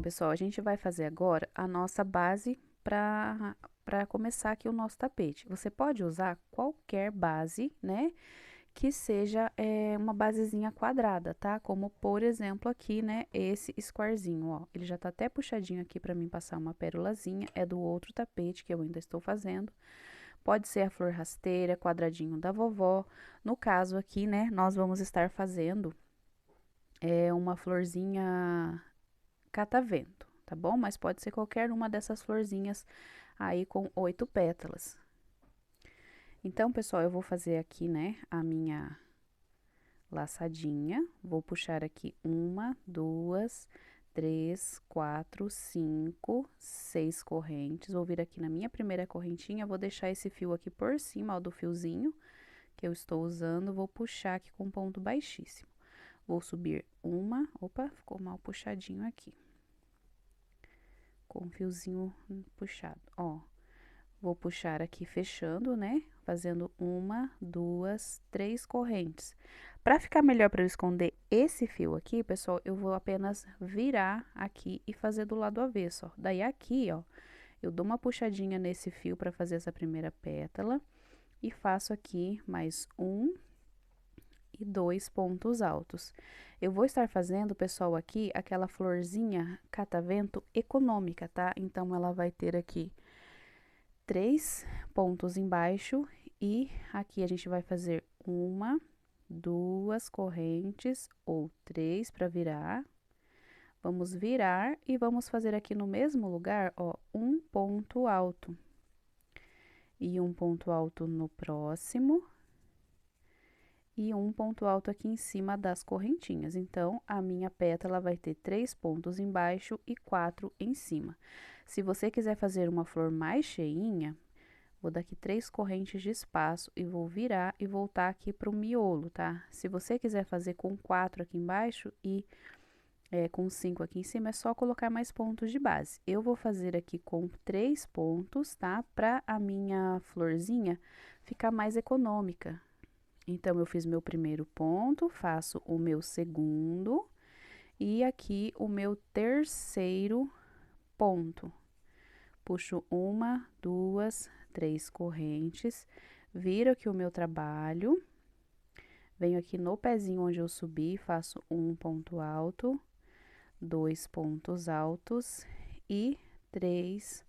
pessoal, a gente vai fazer agora a nossa base para começar aqui o nosso tapete. Você pode usar qualquer base, né, que seja uma basezinha quadrada, tá? Como, por exemplo, aqui, né, esse squarezinho, ó. Ele já tá até puxadinho aqui para mim passar uma pérolazinha, é do outro tapete que eu ainda estou fazendo. Pode ser a flor rasteira, quadradinho da vovó. No caso aqui, né, nós vamos estar fazendo uma florzinha catavento, tá bom? Mas pode ser qualquer uma dessas florzinhas aí com 8 pétalas. Então, pessoal, eu vou fazer aqui, né, a minha laçadinha. Vou puxar aqui 1, 2, 3, 4, 5, 6 correntes. Vou vir aqui na minha primeira correntinha, vou deixar esse fio aqui por cima, ó, do fiozinho que eu estou usando. Vou puxar aqui com ponto baixíssimo. Vou subir uma, opa, ficou mal puxadinho aqui. Com o fiozinho puxado, ó. Vou puxar aqui fechando, né? Fazendo 1, 2, 3 correntes. Para ficar melhor para eu esconder esse fio aqui, pessoal, eu vou apenas virar aqui e fazer do lado avesso, ó. Daí aqui, ó, eu dou uma puxadinha nesse fio para fazer essa primeira pétala e faço aqui mais 1 e 2 pontos altos. Eu vou estar fazendo, pessoal, aqui aquela florzinha catavento econômica, tá? Então, ela vai ter aqui 3 pontos embaixo e aqui a gente vai fazer 1, 2 correntes ou 3 para virar. Vamos virar e vamos fazer aqui no mesmo lugar, ó, um ponto alto. E um ponto alto no próximo. E um ponto alto aqui em cima das correntinhas. Então, a minha pétala vai ter 3 pontos embaixo e 4 em cima. Se você quiser fazer uma flor mais cheinha, vou dar aqui 3 correntes de espaço e vou virar e voltar aqui pro miolo, tá? Se você quiser fazer com 4 aqui embaixo e com 5 aqui em cima, é só colocar mais pontos de base. Eu vou fazer aqui com 3 pontos, tá? Pra a minha florzinha ficar mais econômica. Então, eu fiz meu primeiro ponto, faço o meu segundo e aqui o meu terceiro ponto. Puxo 1, 2, 3 correntes, viro aqui o meu trabalho, venho aqui no pezinho onde eu subi, faço um ponto alto, 2 pontos altos e 3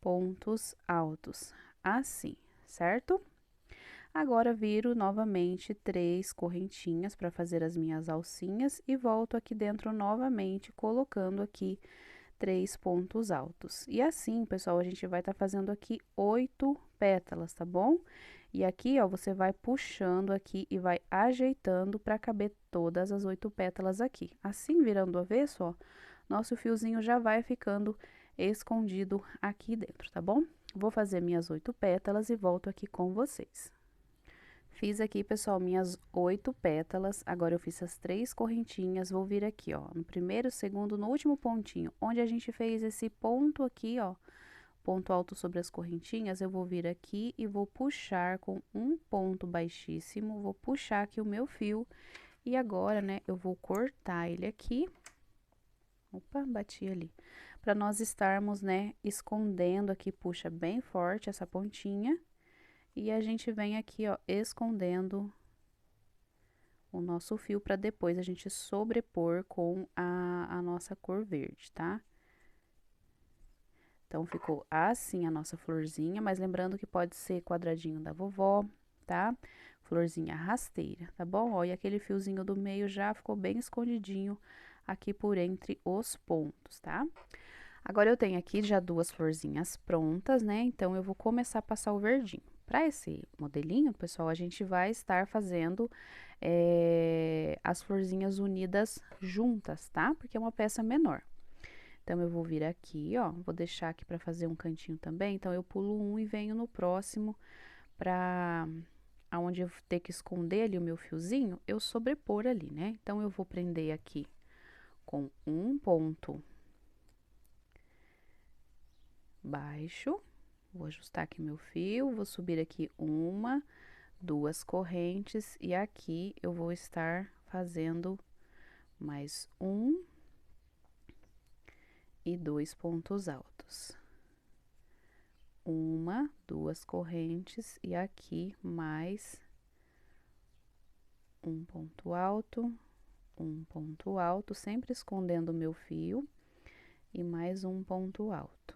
pontos altos, assim, certo? Agora, viro novamente 3 correntinhas para fazer as minhas alcinhas e volto aqui dentro novamente, colocando aqui 3 pontos altos. E assim, pessoal, a gente vai estar fazendo aqui 8 pétalas, tá bom? E aqui, ó, você vai puxando aqui e vai ajeitando para caber todas as 8 pétalas aqui. Assim, virando o avesso, ó, nosso fiozinho já vai ficando escondido aqui dentro, tá bom? Vou fazer minhas 8 pétalas e volto aqui com vocês. Fiz aqui, pessoal, minhas 8 pétalas. Agora, eu fiz as 3 correntinhas. Vou vir aqui, ó, no primeiro, segundo, no último pontinho, onde a gente fez esse ponto aqui, ó, ponto alto sobre as correntinhas. Eu vou vir aqui e vou puxar com um ponto baixíssimo. Vou puxar aqui o meu fio. E agora, né, eu vou cortar ele aqui. Opa, bati ali. Para nós estarmos, né, escondendo aqui, puxa bem forte essa pontinha. E a gente vem aqui, ó, escondendo o nosso fio para depois a gente sobrepor com a nossa cor verde, tá? Então, ficou assim a nossa florzinha, mas lembrando que pode ser quadradinho da vovó, tá? Florzinha rasteira, tá bom? Ó, e aquele fiozinho do meio já ficou bem escondidinho aqui por entre os pontos, tá? Agora, eu tenho aqui já 2 florzinhas prontas, né? Então, eu vou começar a passar o verdinho. Para esse modelinho, pessoal, a gente vai estar fazendo as florzinhas unidas juntas, tá? Porque é uma peça menor. Então, eu vou vir aqui, ó, vou deixar aqui para fazer um cantinho também. Então, eu pulo um e venho no próximo para aonde eu ter que esconder ali o meu fiozinho, eu sobrepor ali, né? Então, eu vou prender aqui com um ponto baixo. Vou ajustar aqui meu fio, vou subir aqui 1, 2 correntes e aqui eu vou estar fazendo mais 1 e 2 pontos altos. Uma, 2 correntes e aqui mais um ponto alto, sempre escondendo o meu fio, e mais um ponto alto,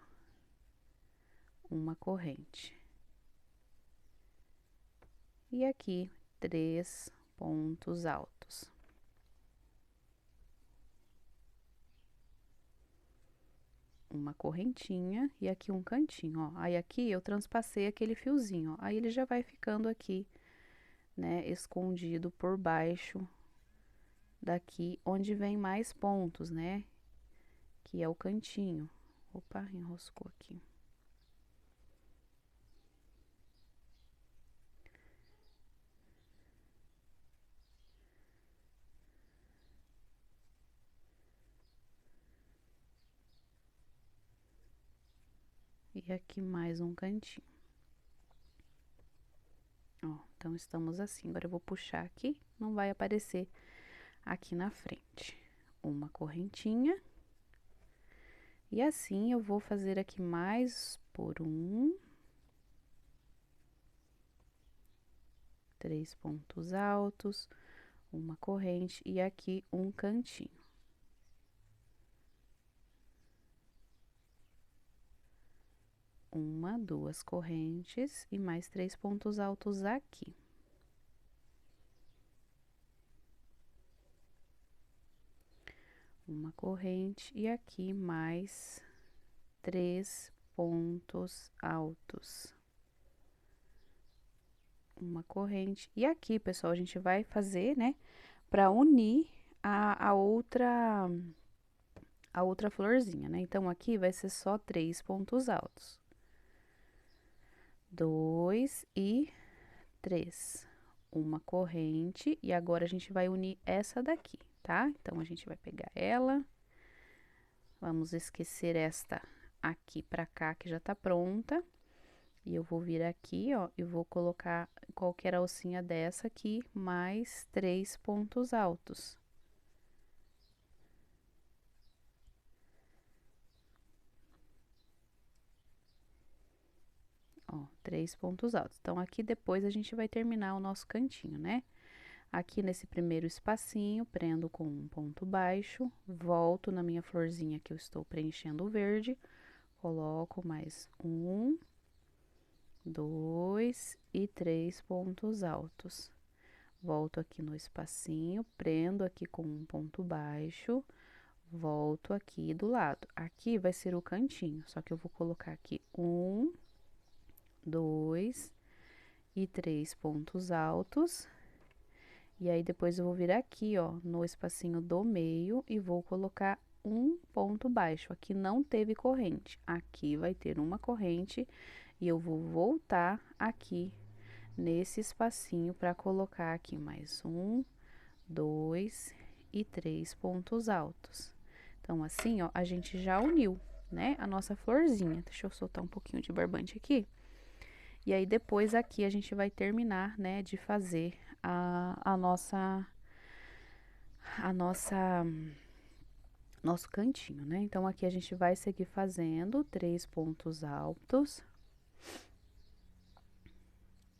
uma corrente. E aqui 3 pontos altos. Uma correntinha e aqui um cantinho, ó. Aí aqui eu transpassei aquele fiozinho, ó. Aí ele já vai ficando aqui, né, escondido por baixo daqui onde vem mais pontos, né? Que é o cantinho. Opa, enroscou aqui. E aqui mais um cantinho. Ó, então estamos assim. Agora eu vou puxar aqui, não vai aparecer aqui na frente. Uma correntinha. E assim eu vou fazer aqui mais por um. 3 pontos altos, uma corrente e aqui um cantinho. Uma, 2 correntes e mais 3 pontos altos aqui. Uma corrente e aqui mais 3 pontos altos. Uma corrente. E aqui, pessoal, a gente vai fazer, né, para unir a outra florzinha, né? Então, aqui vai ser só 3 pontos altos. 2 e 3. Uma corrente, e agora a gente vai unir essa daqui, tá? Então, a gente vai pegar ela, vamos esquecer esta aqui pra cá, que já tá pronta. E eu vou vir aqui, ó, e vou colocar qualquer alcinha dessa aqui, mais 3 pontos altos. Ó, 3 pontos altos. Então, aqui depois a gente vai terminar o nosso cantinho, né? Aqui nesse primeiro espacinho, prendo com um ponto baixo, volto na minha florzinha que eu estou preenchendo o verde, coloco mais um, 2 e 3 pontos altos. Volto aqui no espacinho, prendo aqui com um ponto baixo, volto aqui do lado. Aqui vai ser o cantinho, só que eu vou colocar aqui um, 2 e 3 pontos altos. E aí, depois eu vou vir aqui, ó, no espacinho do meio e vou colocar um ponto baixo. Aqui não teve corrente, aqui vai ter uma corrente e eu vou voltar aqui nesse espacinho para colocar aqui mais um, 2 e 3 pontos altos. Então, assim, ó, a gente já uniu, né, a nossa florzinha. Deixa eu soltar um pouquinho de barbante aqui. E aí, depois aqui a gente vai terminar, né, de fazer nosso cantinho, né? Então, aqui a gente vai seguir fazendo 3 pontos altos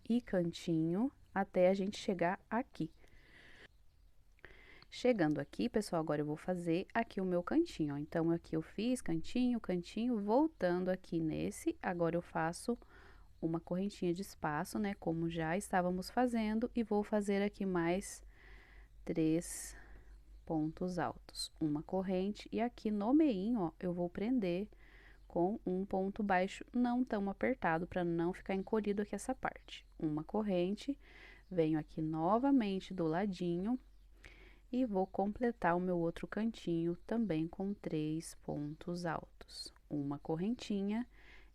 e cantinho até a gente chegar aqui. Chegando aqui, pessoal, agora eu vou fazer aqui o meu cantinho, ó. Então, aqui eu fiz cantinho, cantinho, voltando aqui nesse, agora eu faço uma correntinha de espaço, né, como já estávamos fazendo, e vou fazer aqui mais 3 pontos altos, uma corrente, e aqui no meinho, ó, eu vou prender com um ponto baixo não tão apertado, para não ficar encolhido aqui essa parte. Uma corrente, venho aqui novamente do ladinho, e vou completar o meu outro cantinho também com 3 pontos altos. Uma correntinha,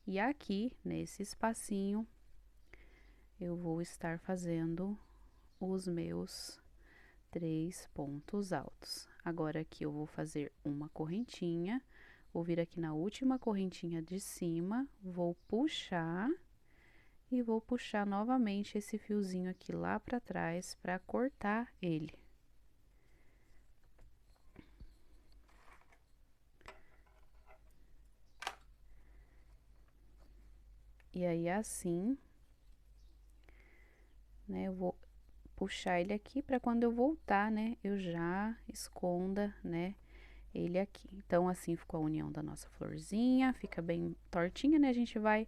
e aqui, nesse espacinho, eu vou estar fazendo os meus 3 pontos altos. Agora, aqui eu vou fazer uma correntinha, vou vir aqui na última correntinha de cima, vou puxar e vou puxar novamente esse fiozinho aqui lá pra trás pra cortar ele. E aí, assim, né, eu vou puxar ele aqui para quando eu voltar, né, eu já esconda, né, ele aqui. Então, assim ficou a união da nossa florzinha, fica bem tortinha, né, a gente vai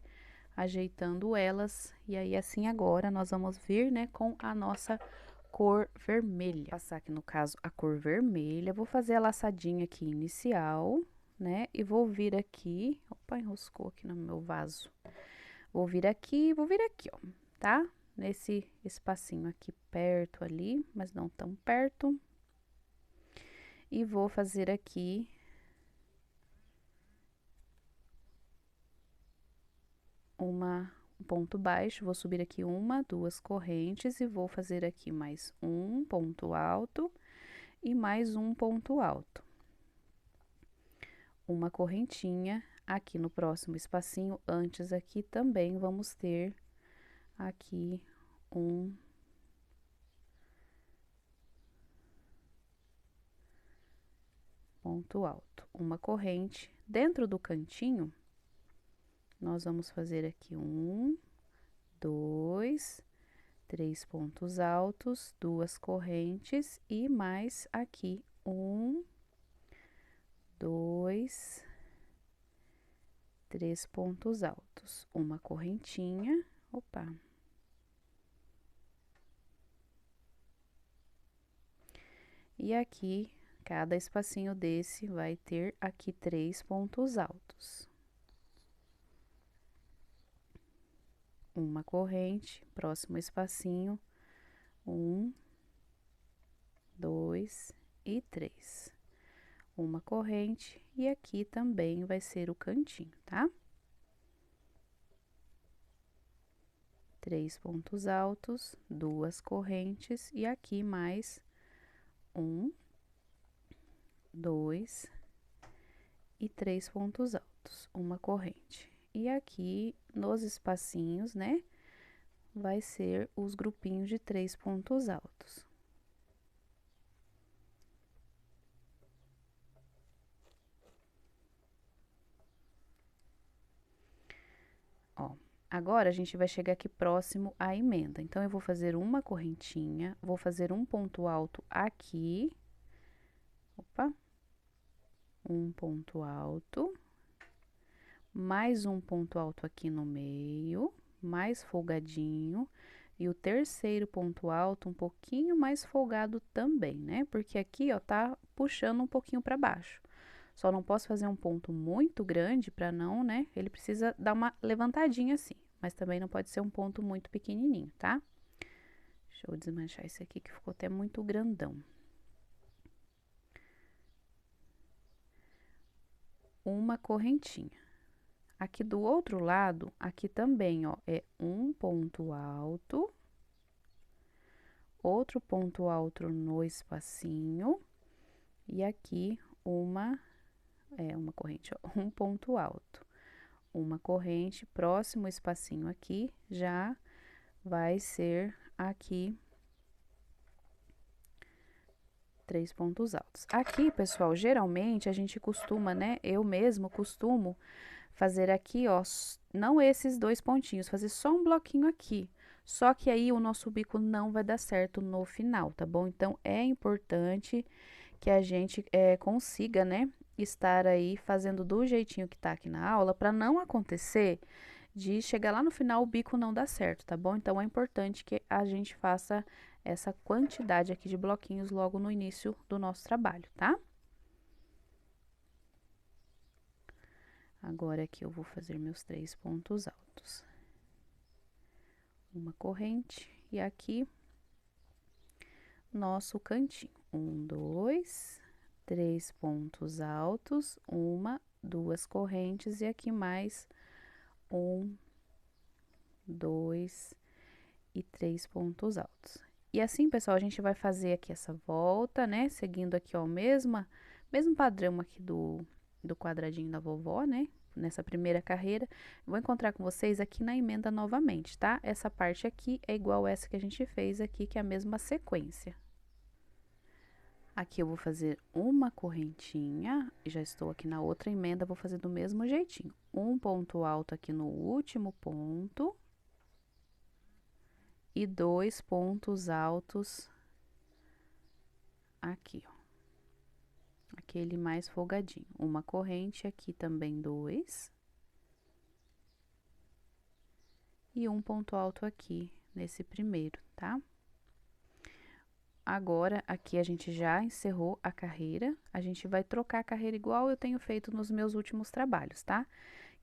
ajeitando elas. E aí, assim, agora nós vamos vir, né, com a nossa cor vermelha. Vou passar aqui, no caso, a cor vermelha, vou fazer a laçadinha aqui inicial, né, e vou vir aqui, opa, enroscou aqui no meu vaso. Vou vir aqui, ó, tá? Nesse espacinho aqui perto ali, mas não tão perto. E vou fazer aqui um ponto baixo, vou subir aqui uma, duas correntes e vou fazer aqui mais um ponto alto e mais um ponto alto. Uma correntinha aqui no próximo espacinho, antes aqui também vamos ter aqui um ponto alto, uma corrente. Dentro do cantinho, nós vamos fazer aqui um, dois, três pontos altos, duas correntes e mais aqui um, dois, três pontos altos, uma correntinha, opa. E aqui, cada espacinho desse vai ter aqui três pontos altos. Uma corrente, próximo espacinho, um, dois e três. Uma corrente, e aqui também vai ser o cantinho, tá? Três pontos altos, duas correntes, e aqui mais um, dois e três pontos altos, uma corrente. E aqui nos espacinhos, né, vai ser os grupinhos de três pontos altos. Ó, agora a gente vai chegar aqui próximo à emenda. Então, eu vou fazer uma correntinha, vou fazer um ponto alto aqui. Opa! Um ponto alto. Mais um ponto alto aqui no meio, mais folgadinho. E o terceiro ponto alto um pouquinho mais folgado também, né? Porque aqui, ó, tá puxando um pouquinho para baixo. Só não posso fazer um ponto muito grande para não, né? Ele precisa dar uma levantadinha assim, mas também não pode ser um ponto muito pequenininho, tá? Deixa eu desmanchar esse aqui que ficou até muito grandão. Uma correntinha. Aqui do outro lado, aqui também, ó, é um ponto alto, outro ponto alto no espacinho, e aqui uma corrente, ó, um ponto alto. Uma corrente, próximo espacinho aqui, já vai ser aqui três pontos altos. Aqui, pessoal, geralmente a gente costuma, né, eu mesmo costumo fazer aqui, ó, não esses dois pontinhos, fazer só um bloquinho aqui. Só que aí o nosso bico não vai dar certo no final, tá bom? Então, é importante que a gente consiga, né, estar aí fazendo do jeitinho que tá aqui na aula, para não acontecer de chegar lá no final o bico não dar certo, tá bom? Então, é importante que a gente faça essa quantidade aqui de bloquinhos logo no início do nosso trabalho, tá? Agora, aqui eu vou fazer meus três pontos altos. Uma corrente, e aqui, nosso cantinho. Um, dois, três pontos altos, uma, duas correntes, e aqui mais um, dois e três pontos altos. E assim, pessoal, a gente vai fazer aqui essa volta, né? Seguindo aqui, ó, mesmo padrão aqui do quadradinho da vovó, né? Nessa primeira carreira, vou encontrar com vocês aqui na emenda novamente, tá? Essa parte aqui é igual essa que a gente fez aqui, que é a mesma sequência. Aqui eu vou fazer uma correntinha, já estou aqui na outra emenda, vou fazer do mesmo jeitinho. Um ponto alto aqui no último ponto. E 2 pontos altos aqui, ó. Aquele mais folgadinho. Uma corrente aqui também 2. E um ponto alto aqui nesse primeiro, tá? Agora, aqui a gente já encerrou a carreira, a gente vai trocar a carreira igual eu tenho feito nos meus últimos trabalhos, tá?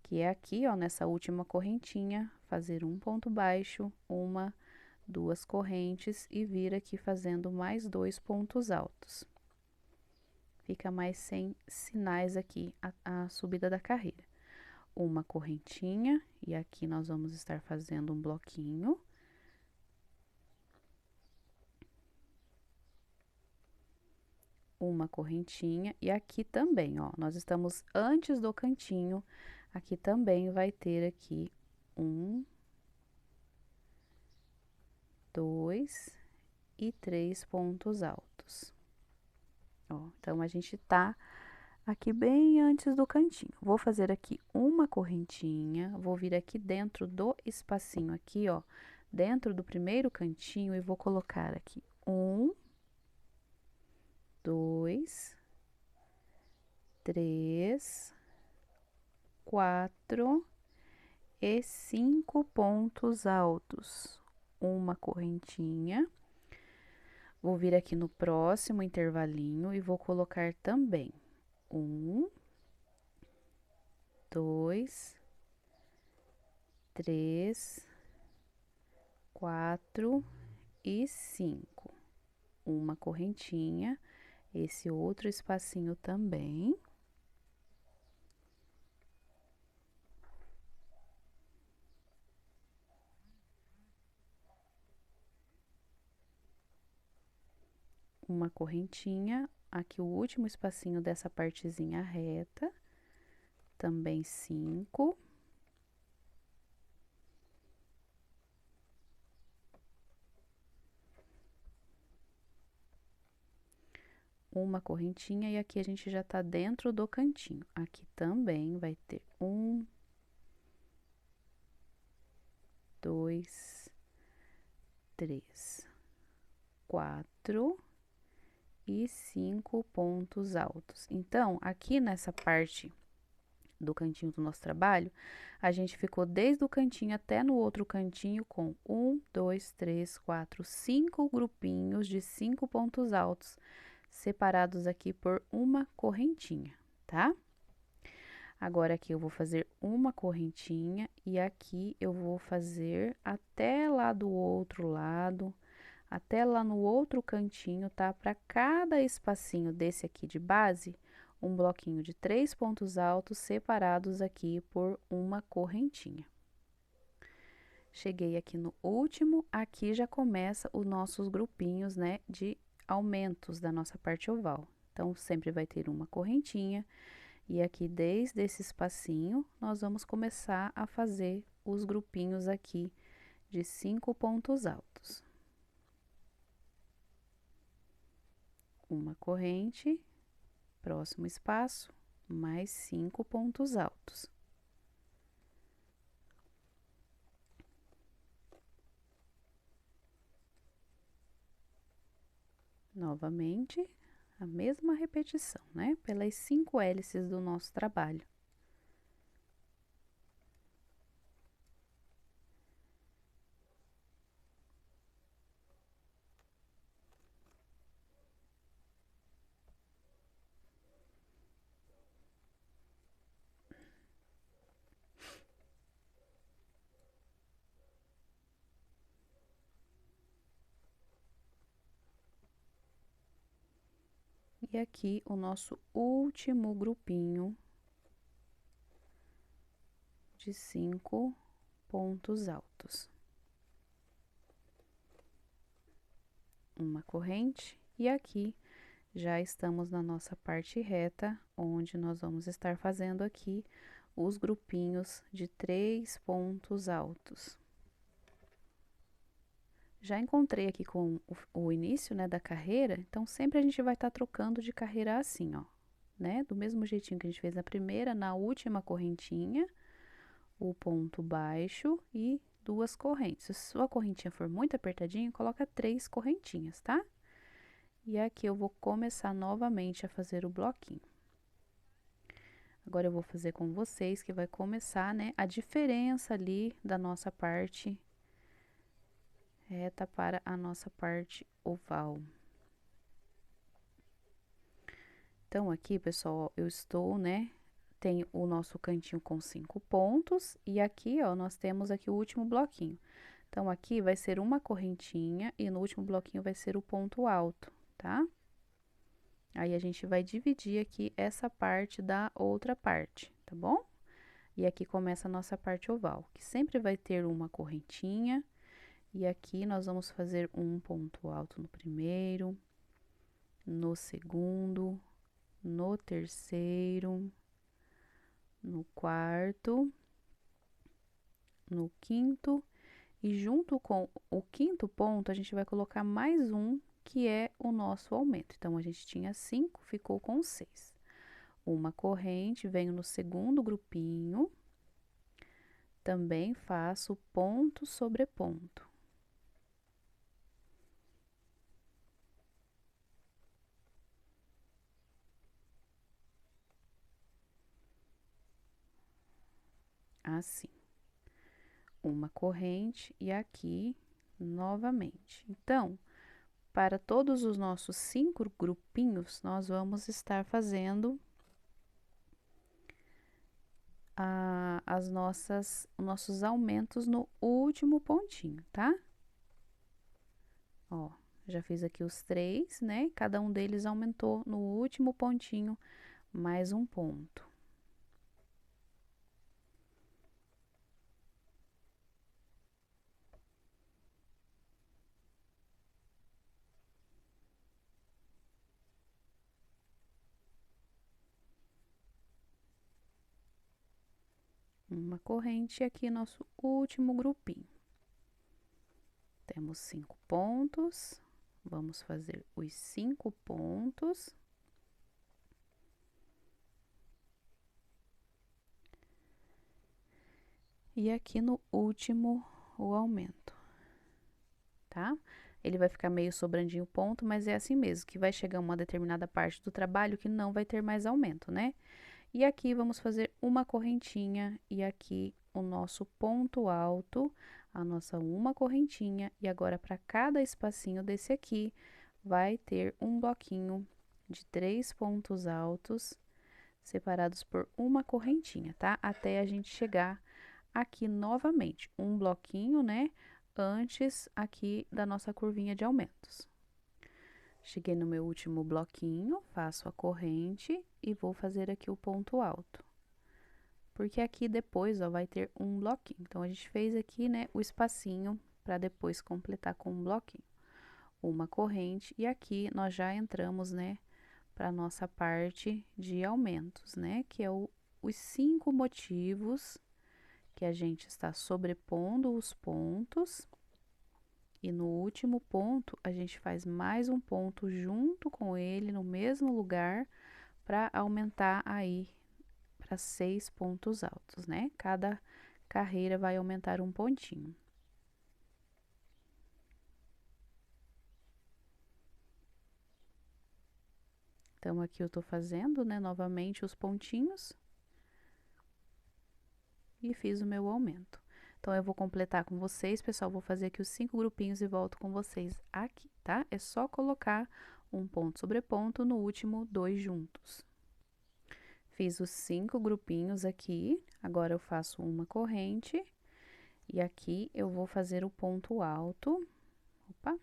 Que é aqui, ó, nessa última correntinha, fazer um ponto baixo, uma, duas correntes e vir aqui fazendo mais 2 pontos altos. Fica mais sem sinais aqui a subida da carreira. Uma correntinha, e aqui nós vamos estar fazendo um bloquinho. Uma correntinha, e aqui também, ó, nós estamos antes do cantinho, aqui também vai ter aqui um, 2 e 3 pontos altos. Ó, então, a gente tá aqui bem antes do cantinho. Vou fazer aqui uma correntinha, vou vir aqui dentro do espacinho aqui, ó, dentro do primeiro cantinho e vou colocar aqui um, 2, 3, 4 e 5 pontos altos. Uma correntinha. Vou vir aqui no próximo intervalinho e vou colocar também um, 2, 3, 4 e 5. Uma correntinha, esse outro espacinho também. Uma correntinha, aqui o último espacinho dessa partezinha reta, também 5. Uma correntinha, e aqui a gente já tá dentro do cantinho. Aqui também vai ter um, 2, 3, 4 e 5 pontos altos. Então, aqui nessa parte do cantinho do nosso trabalho, a gente ficou desde o cantinho até no outro cantinho com 1, 2, 3, 4, 5 grupinhos de 5 pontos altos, separados aqui por uma correntinha, tá? Agora, aqui eu vou fazer uma correntinha e aqui eu vou fazer até lá do outro lado, até lá no outro cantinho, tá? Para cada espacinho desse aqui de base, um bloquinho de 3 pontos altos separados aqui por uma correntinha. Cheguei aqui no último, aqui já começa os nossos grupinhos, né, de aumentos da nossa parte oval. Então, sempre vai ter uma correntinha, e aqui desde esse espacinho, nós vamos começar a fazer os grupinhos aqui de 5 pontos altos. Uma corrente, próximo espaço, mais 5 pontos altos. Novamente, a mesma repetição, né? Pelas 5 hélices do nosso trabalho. E aqui o nosso último grupinho de 5 pontos altos. Uma corrente, e aqui já estamos na nossa parte reta, onde nós vamos estar fazendo aqui os grupinhos de 3 pontos altos. Já encontrei aqui com o início, né, da carreira, então sempre a gente vai estar trocando de carreira assim, ó, né? Do mesmo jeitinho que a gente fez na primeira, na última correntinha, o ponto baixo e 2 correntes. Se sua correntinha for muito apertadinha, coloca 3 correntinhas, tá? E aqui eu vou começar novamente a fazer o bloquinho. Agora eu vou fazer com vocês que vai começar, né, a diferença ali da nossa parte reta para a nossa parte oval. Então, aqui, pessoal, eu estou, né, tem o nosso cantinho com 5 pontos, e aqui, ó, nós temos aqui o último bloquinho. Então, aqui vai ser uma correntinha, e no último bloquinho vai ser o ponto alto, tá? Aí, a gente vai dividir aqui essa parte da outra parte, tá bom? E aqui começa a nossa parte oval, que sempre vai ter uma correntinha, e aqui nós vamos fazer um ponto alto no primeiro, no segundo, no terceiro, no quarto, no quinto, e junto com o quinto ponto, a gente vai colocar mais um, que é o nosso aumento. Então, a gente tinha 5, ficou com 6. Uma corrente, venho no segundo grupinho, também faço ponto sobre ponto. Assim. Uma corrente e aqui novamente. Então, para todos os nossos 5 grupinhos, nós vamos estar fazendo os nossos aumentos no último pontinho, tá? Ó, já fiz aqui os 3, né? Cada um deles aumentou no último pontinho mais um ponto. Uma corrente e aqui nosso último grupinho. Temos 5 pontos, vamos fazer os 5 pontos. E aqui no último, o aumento, tá? Ele vai ficar meio sobrandinho o ponto, mas é assim mesmo, que vai chegar uma determinada parte do trabalho que não vai ter mais aumento, né? E aqui vamos fazer uma correntinha e aqui o nosso ponto alto, a nossa uma correntinha, e agora para cada espacinho desse aqui, vai ter um bloquinho de 3 pontos altos, separados por uma correntinha, tá? Até a gente chegar aqui novamente, um bloquinho, né? Antes aqui da nossa curvinha de aumentos. Cheguei no meu último bloquinho, faço a corrente e vou fazer aqui o ponto alto. Porque aqui depois, ó, vai ter um bloquinho. Então, a gente fez aqui, né, o espacinho para depois completar com um bloquinho. Uma corrente e aqui nós já entramos, né, para nossa parte de aumentos, né, que é os 5 motivos que a gente está sobrepondo os pontos. E no último ponto, a gente faz mais um ponto junto com ele, no mesmo lugar, para aumentar aí para 6 pontos altos, né? Cada carreira vai aumentar um pontinho. Então, aqui eu tô fazendo, né, novamente os pontinhos. E fiz o meu aumento. Então, eu vou completar com vocês, pessoal, vou fazer aqui os 5 grupinhos e volto com vocês aqui, tá? É só colocar um ponto sobre ponto no último 2 juntos. Fiz os 5 grupinhos aqui, agora eu faço uma corrente, e aqui eu vou fazer o ponto alto, opa,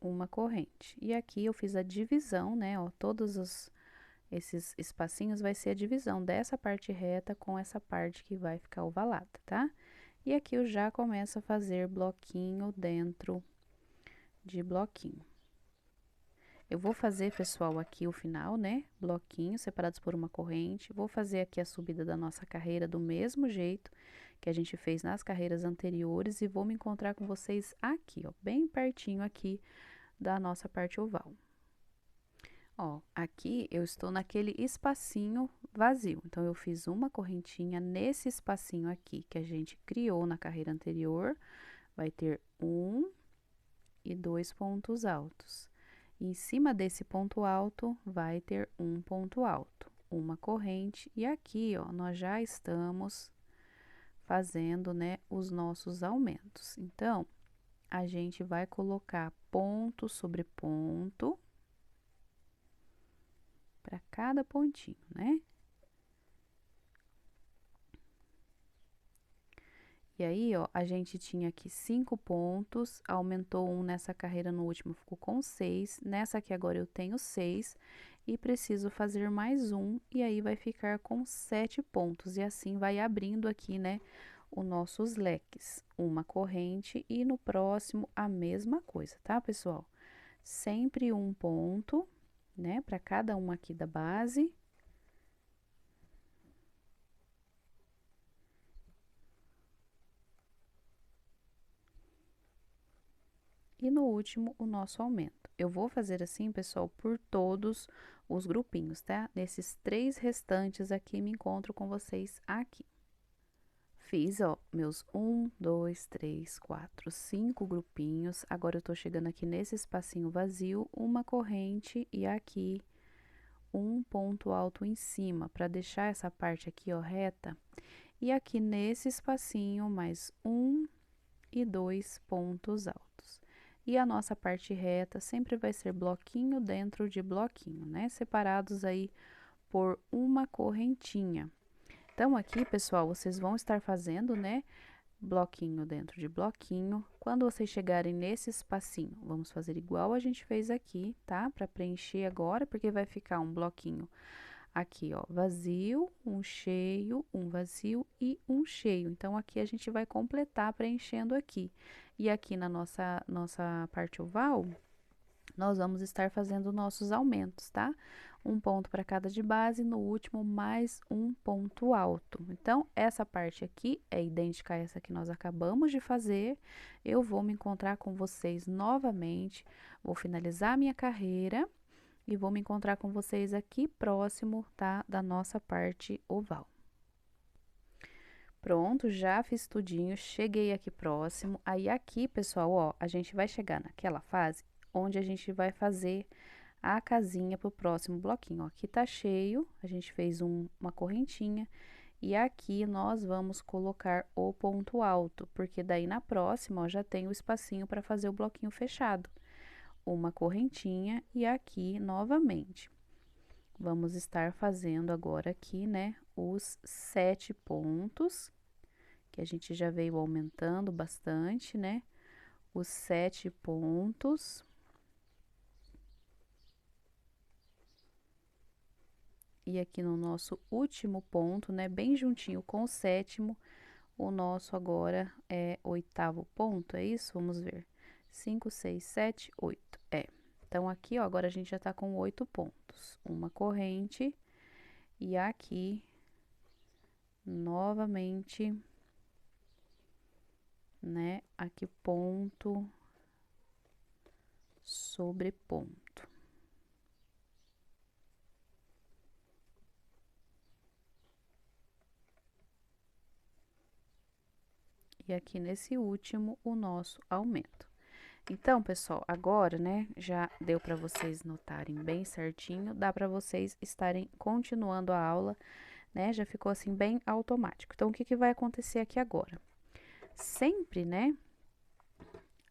uma corrente. E aqui eu fiz a divisão, né, ó, esses espacinhos vai ser a divisão dessa parte reta com essa parte que vai ficar ovalada, tá? E aqui eu já começo a fazer bloquinho dentro de bloquinho. Eu vou fazer, pessoal, aqui o final, né? Bloquinhos separados por uma corrente. Vou fazer aqui a subida da nossa carreira do mesmo jeito que a gente fez nas carreiras anteriores e vou me encontrar com vocês aqui, ó, bem pertinho aqui da nossa parte oval. Ó, aqui eu estou naquele espacinho vazio, então eu fiz uma correntinha nesse espacinho aqui que a gente criou na carreira anterior, vai ter 1 e 2 pontos altos. E em cima desse ponto alto vai ter um ponto alto, uma corrente, e aqui, ó, nós já estamos fazendo, né, os nossos aumentos. Então, a gente vai colocar ponto sobre ponto para cada pontinho, né? E aí, ó, a gente tinha aqui 5 pontos, aumentou um nessa carreira no último, ficou com 6. Nessa aqui agora eu tenho 6 e preciso fazer mais um, e aí vai ficar com 7 pontos. E assim vai abrindo aqui, né, os nossos leques. Uma corrente e no próximo a mesma coisa, tá, pessoal? Sempre um ponto, né, para cada um aqui da base. E no último, o nosso aumento. Eu vou fazer assim, pessoal, por todos os grupinhos, tá? Nesses 3 restantes aqui, me encontro com vocês aqui. Fiz, ó, meus 1, 2, 3, 4, 5 grupinhos. Agora, eu tô chegando aqui nesse espacinho vazio, uma corrente e aqui um ponto alto em cima, para deixar essa parte aqui, ó, reta. E aqui nesse espacinho, mais 1 e 2 pontos altos. E a nossa parte reta sempre vai ser bloquinho dentro de bloquinho, né? Separados aí por uma correntinha. Então, aqui, pessoal, vocês vão estar fazendo, né? Bloquinho dentro de bloquinho. Quando vocês chegarem nesse espacinho, vamos fazer igual a gente fez aqui, tá? Para preencher agora, porque vai ficar um bloquinho aqui, ó, vazio, um cheio, um vazio e um cheio. Então, aqui a gente vai completar preenchendo aqui. E aqui na nossa parte oval, nós vamos estar fazendo nossos aumentos, tá? Um ponto para cada de base, no último mais um ponto alto. Então, essa parte aqui é idêntica a essa que nós acabamos de fazer. Eu vou me encontrar com vocês novamente, vou finalizar a minha carreira e vou me encontrar com vocês aqui próximo, tá? Da nossa parte oval. Pronto, já fiz tudinho, cheguei aqui próximo. Aí aqui, pessoal, ó, a gente vai chegar naquela fase onde a gente vai fazer a casinha pro próximo bloquinho. Ó, aqui tá cheio, a gente fez uma correntinha e aqui nós vamos colocar o ponto alto, porque daí na próxima, ó, já tem o espacinho para fazer o bloquinho fechado. Uma correntinha e aqui novamente. Vamos estar fazendo agora aqui, né, os 7 pontos, que a gente já veio aumentando bastante, né? Os 7 pontos. E aqui no nosso último ponto, né, bem juntinho com o 7º, o nosso agora é 8º ponto, é isso? Vamos ver. 5, 6, 7, 8. É. Então, aqui, ó, agora a gente já tá com 8 pontos. Uma corrente. E aqui, novamente, né, aqui ponto sobre ponto. E aqui nesse último, o nosso aumento. Então, pessoal, agora, né, já deu para vocês notarem bem certinho, dá para vocês estarem continuando a aula, né, já ficou assim bem automático. Então, o que que vai acontecer aqui agora? Sempre, né,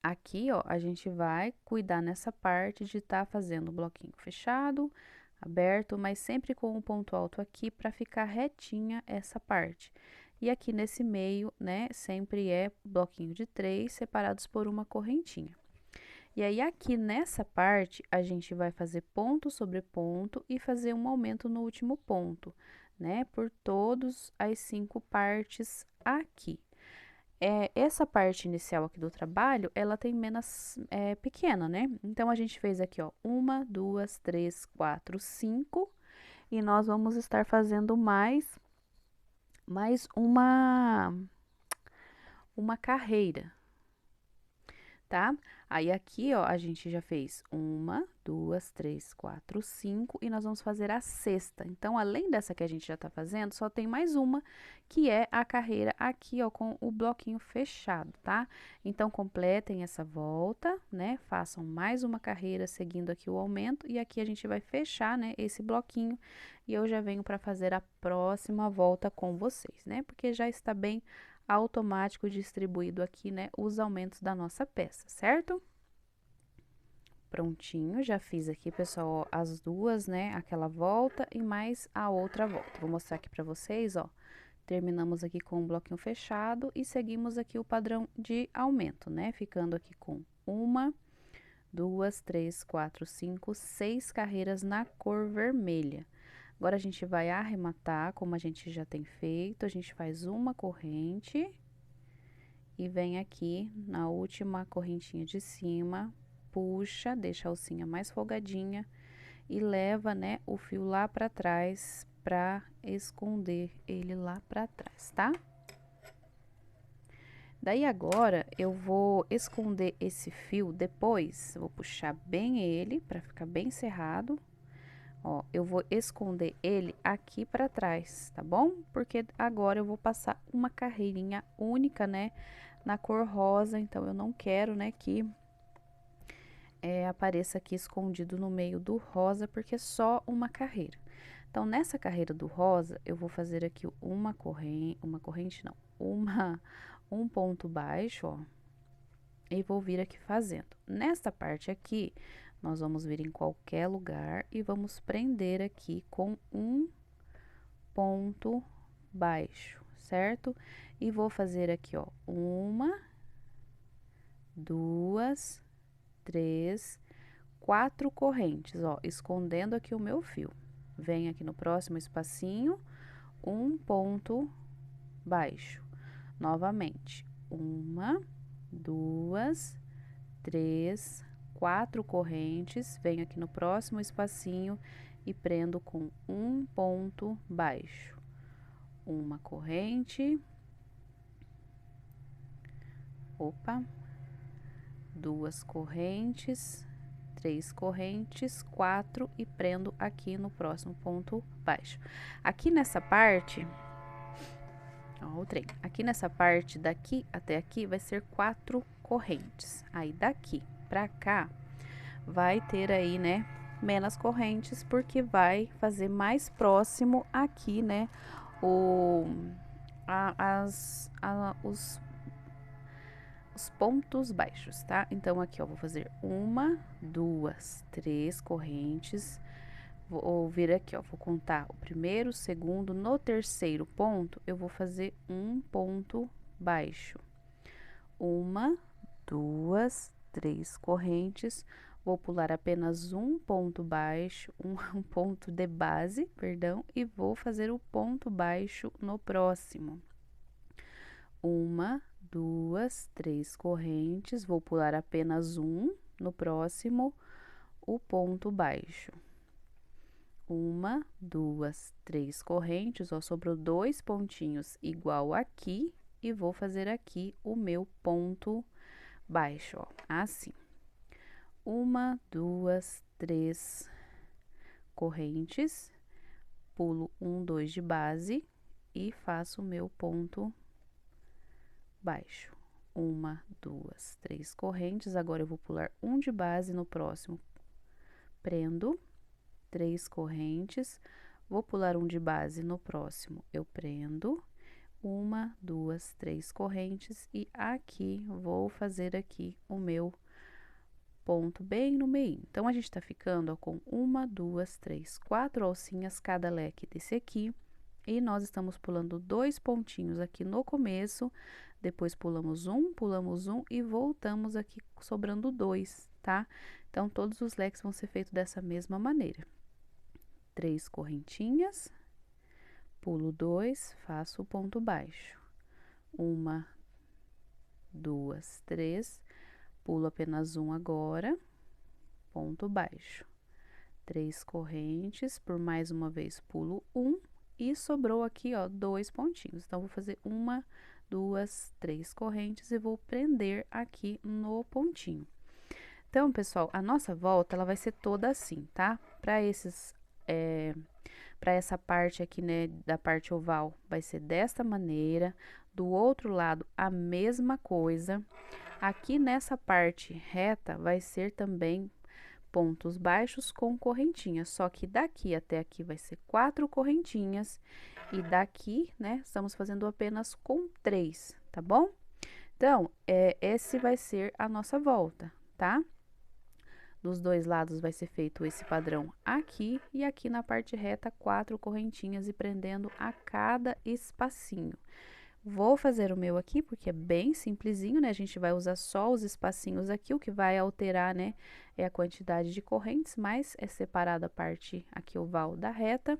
aqui, ó, a gente vai cuidar nessa parte de estar fazendo o bloquinho fechado, aberto, mas sempre com um ponto alto aqui para ficar retinha essa parte. E aqui nesse meio, né, sempre é bloquinho de 3 separados por uma correntinha. E aí, aqui nessa parte, a gente vai fazer ponto sobre ponto e fazer um aumento no último ponto, né? Por todas as 5 partes aqui. Essa parte inicial aqui do trabalho, ela tem menos pequena, né? Então, a gente fez aqui, ó, 1, 2, 3, 4, 5. E nós vamos estar fazendo mais uma uma carreira, tá? Aí aqui, ó, a gente já fez 1, 2, 3, 4, 5 e nós vamos fazer a sexta. Então, além dessa que a gente já tá fazendo, só tem mais uma, que é a carreira aqui, ó, com o bloquinho fechado, tá? Então, completem essa volta, né? Façam mais uma carreira seguindo aqui o aumento e aqui a gente vai fechar, né, esse bloquinho e eu já venho para fazer a próxima volta com vocês, né? Porque já está bem automático distribuído aqui, né, os aumentos da nossa peça, certo? Prontinho, já fiz aqui, pessoal, ó, as duas, né, aquela volta e mais a outra volta. Vou mostrar aqui pra vocês, ó. Terminamos aqui com o bloquinho fechado e seguimos aqui o padrão de aumento, né? Ficando aqui com 1, 2, 3, 4, 5, 6 carreiras na cor vermelha. Agora, a gente vai arrematar, como a gente já tem feito, a gente faz uma corrente e vem aqui na última correntinha de cima, puxa, deixa a alcinha mais folgadinha e leva, né, o fio lá pra trás pra esconder ele lá pra trás, tá? Daí agora, eu vou esconder esse fio depois, eu vou puxar bem ele pra ficar bem cerrado. Ó, eu vou esconder ele aqui pra trás, tá bom? Porque agora eu vou passar uma carreirinha única, né, na cor rosa, então eu não quero, né, que apareça aqui escondido no meio do rosa, porque é só uma carreira. Então, nessa carreira do rosa, eu vou fazer aqui uma corrente não, um ponto baixo, ó, e vou vir aqui fazendo. Nesta parte aqui, nós vamos vir em qualquer lugar e vamos prender aqui com um ponto baixo, certo? E vou fazer aqui, ó, 1, 2, 3, 4 correntes, ó, escondendo aqui o meu fio. Venho aqui no próximo espacinho, um ponto baixo. Novamente, 1, 2, 3, 4 correntes, venho aqui no próximo espacinho e prendo com um ponto baixo. Uma corrente, opa, 2 correntes, 3 correntes, 4 e prendo aqui no próximo ponto baixo. Aqui nessa parte, ó, o trem, aqui nessa parte daqui até aqui vai ser 4 correntes. Aí daqui pra cá vai ter aí, né, menos correntes, porque vai fazer mais próximo aqui, né, os pontos baixos, tá? Então, aqui, ó, vou fazer 1, 2, 3 correntes. Vou vir aqui, ó, vou contar o primeiro, o segundo, no terceiro ponto, eu vou fazer um ponto baixo. 1, 2, 3 correntes. Vou pular apenas um ponto baixo, um ponto de base, perdão, e vou fazer o ponto baixo no próximo. 1, 2, 3 correntes, vou pular apenas um no próximo, o ponto baixo. 1, 2, 3 correntes, ó, sobrou 2 pontinhos igual aqui, e vou fazer aqui o meu ponto baixo, ó, assim. 1, 2, 3 correntes, pulo 1, 2 de base e faço o meu ponto baixo. 1, 2, 3 correntes, agora eu vou pular 1 de base no próximo, prendo, 3 correntes, vou pular 1 de base no próximo, eu prendo, 1, 2, 3 correntes e aqui vou fazer aqui o meu ponto bem no meio. Então, a gente tá ficando, ó, com 1, 2, 3, 4 alcinhas cada leque desse aqui. E nós estamos pulando 2 pontinhos aqui no começo, depois pulamos um e voltamos aqui sobrando 2, tá? Então, todos os leques vão ser feitos dessa mesma maneira. 3 correntinhas, pulo 2, faço o ponto baixo. 1, 2, 3, pulo apenas um agora, ponto baixo. 3 correntes, por mais uma vez pulo um e sobrou aqui, ó, 2 pontinhos. Então, vou fazer 1, duas, três correntes e vou prender aqui no pontinho. Então, pessoal, a nossa volta, ela vai ser toda assim, tá? Para essa parte aqui, né, da parte oval, vai ser desta maneira. Do outro lado, a mesma coisa. Aqui nessa parte reta, vai ser também pontos baixos com correntinhas, só que daqui até aqui vai ser 4 correntinhas e daqui, né, estamos fazendo apenas com 3, tá bom? Então, esse vai ser a nossa volta, tá? Dos dois lados vai ser feito esse padrão aqui e aqui na parte reta 4 correntinhas e prendendo a cada espacinho. Vou fazer o meu aqui, porque é bem simplesinho, né? A gente vai usar só os espacinhos aqui, o que vai alterar, né? É a quantidade de correntes, mas é separada a parte aqui oval da reta.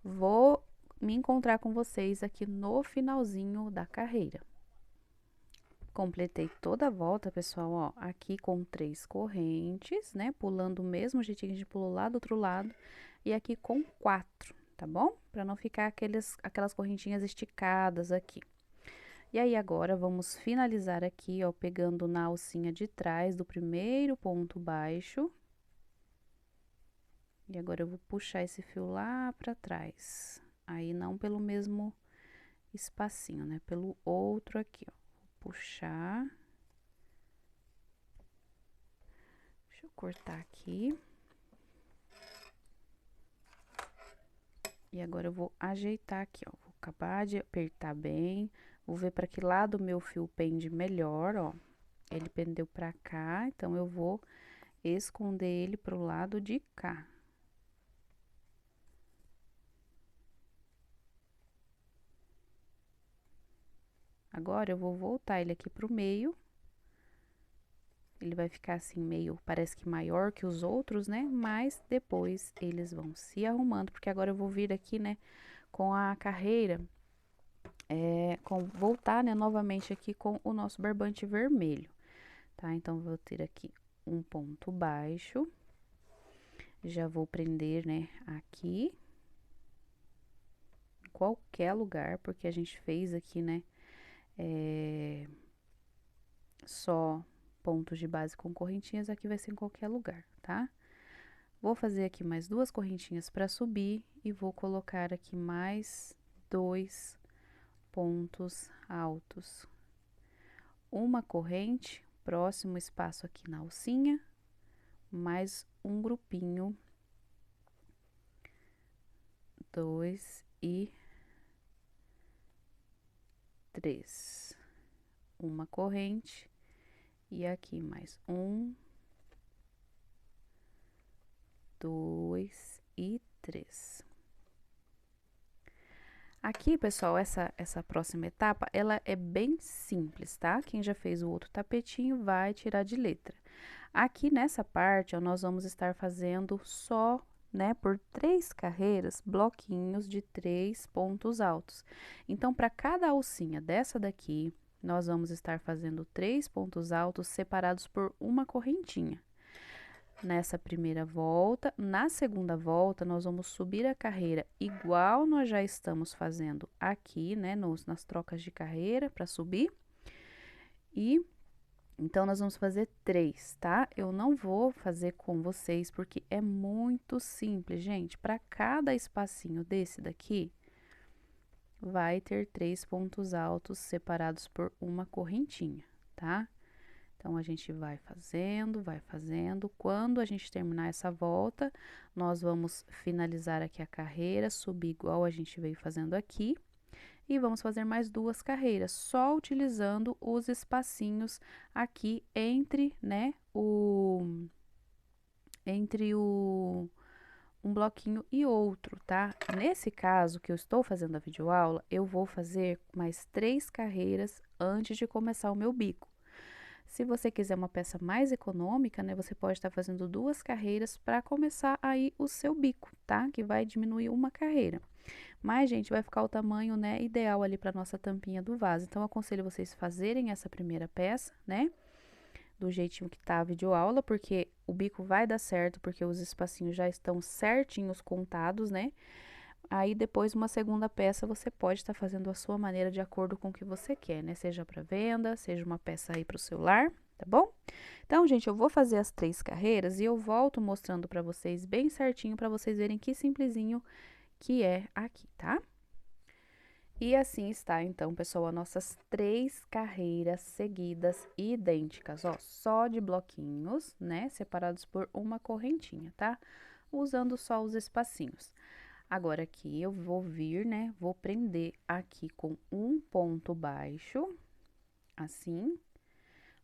Vou me encontrar com vocês aqui no finalzinho da carreira. Completei toda a volta, pessoal, ó, aqui com 3 correntes, né? Pulando o mesmo jeitinho que a gente pulou lá do outro lado. E aqui com 4, tá bom? Pra não ficar aquelas correntinhas esticadas aqui. E aí, agora, vamos finalizar aqui, ó, pegando na alcinha de trás do primeiro ponto baixo. E agora, eu vou puxar esse fio lá pra trás. Aí, não pelo mesmo espacinho, né? Pelo outro aqui, ó. Vou puxar. Deixa eu cortar aqui. E agora, eu vou ajeitar aqui, ó. Vou acabar de apertar bem. Vou ver para que lado o meu fio pende melhor, ó. Ele pendeu para cá, então eu vou esconder ele pro lado de cá. Agora, eu vou voltar ele aqui pro meio. Ele vai ficar assim, meio, parece que maior que os outros, né? Mas depois eles vão se arrumando, porque agora eu vou vir aqui, né, com a carreira, voltar, né, novamente aqui com o nosso barbante vermelho, tá? Então, vou ter aqui um ponto baixo. Já vou prender, né, aqui. Em qualquer lugar, porque a gente fez aqui, né, só pontos de base com correntinhas, aqui vai ser em qualquer lugar, tá? Vou fazer aqui mais 2 correntinhas para subir e vou colocar aqui mais 2 pontos altos. Uma corrente, próximo espaço aqui na alcinha, mais um grupinho, 2 e 3. Uma corrente e aqui mais 1, 2 e 3. Aqui, pessoal, essa próxima etapa, ela é bem simples, tá? Quem já fez o outro tapetinho vai tirar de letra. Aqui nessa parte, ó, nós vamos estar fazendo só, né, por 3 carreiras, bloquinhos de 3 pontos altos. Então, para cada alcinha dessa daqui, nós vamos estar fazendo 3 pontos altos separados por uma correntinha. Nessa primeira volta, na segunda volta, nós vamos subir a carreira igual nós já estamos fazendo aqui, né, nas trocas de carreira para subir. E então, nós vamos fazer 3, tá? Eu não vou fazer com vocês porque é muito simples, gente. Para cada espacinho desse daqui, vai ter 3 pontos altos separados por uma correntinha, tá? Então, a gente vai fazendo, vai fazendo. Quando a gente terminar essa volta, nós vamos finalizar aqui a carreira, subir igual a gente veio fazendo aqui. E vamos fazer mais 2 carreiras, só utilizando os espacinhos aqui entre, né, um bloquinho e outro, tá? Nesse caso que eu estou fazendo a videoaula, eu vou fazer mais 3 carreiras antes de começar o meu bico. Se você quiser uma peça mais econômica, né, você pode estar fazendo 2 carreiras para começar aí o seu bico, tá? Que vai diminuir uma carreira. Mas, gente, vai ficar o tamanho, né, ideal ali para nossa tampinha do vaso. Então, eu aconselho vocês fazerem essa primeira peça, né, do jeitinho que tá a videoaula, porque o bico vai dar certo, porque os espacinhos já estão certinhos contados, né? Aí depois uma segunda peça você pode estar fazendo a sua maneira de acordo com o que você quer, né? Seja para venda, seja uma peça aí para o celular, tá bom? Então, gente, eu vou fazer as 3 carreiras e eu volto mostrando para vocês bem certinho para vocês verem que simplesinho que é aqui, tá? E assim está, então, pessoal, as nossas 3 carreiras seguidas idênticas, ó, só de bloquinhos, né? Separados por uma correntinha, tá? Usando só os espacinhos. Agora, aqui eu vou vir, né? Vou prender aqui com um ponto baixo, assim.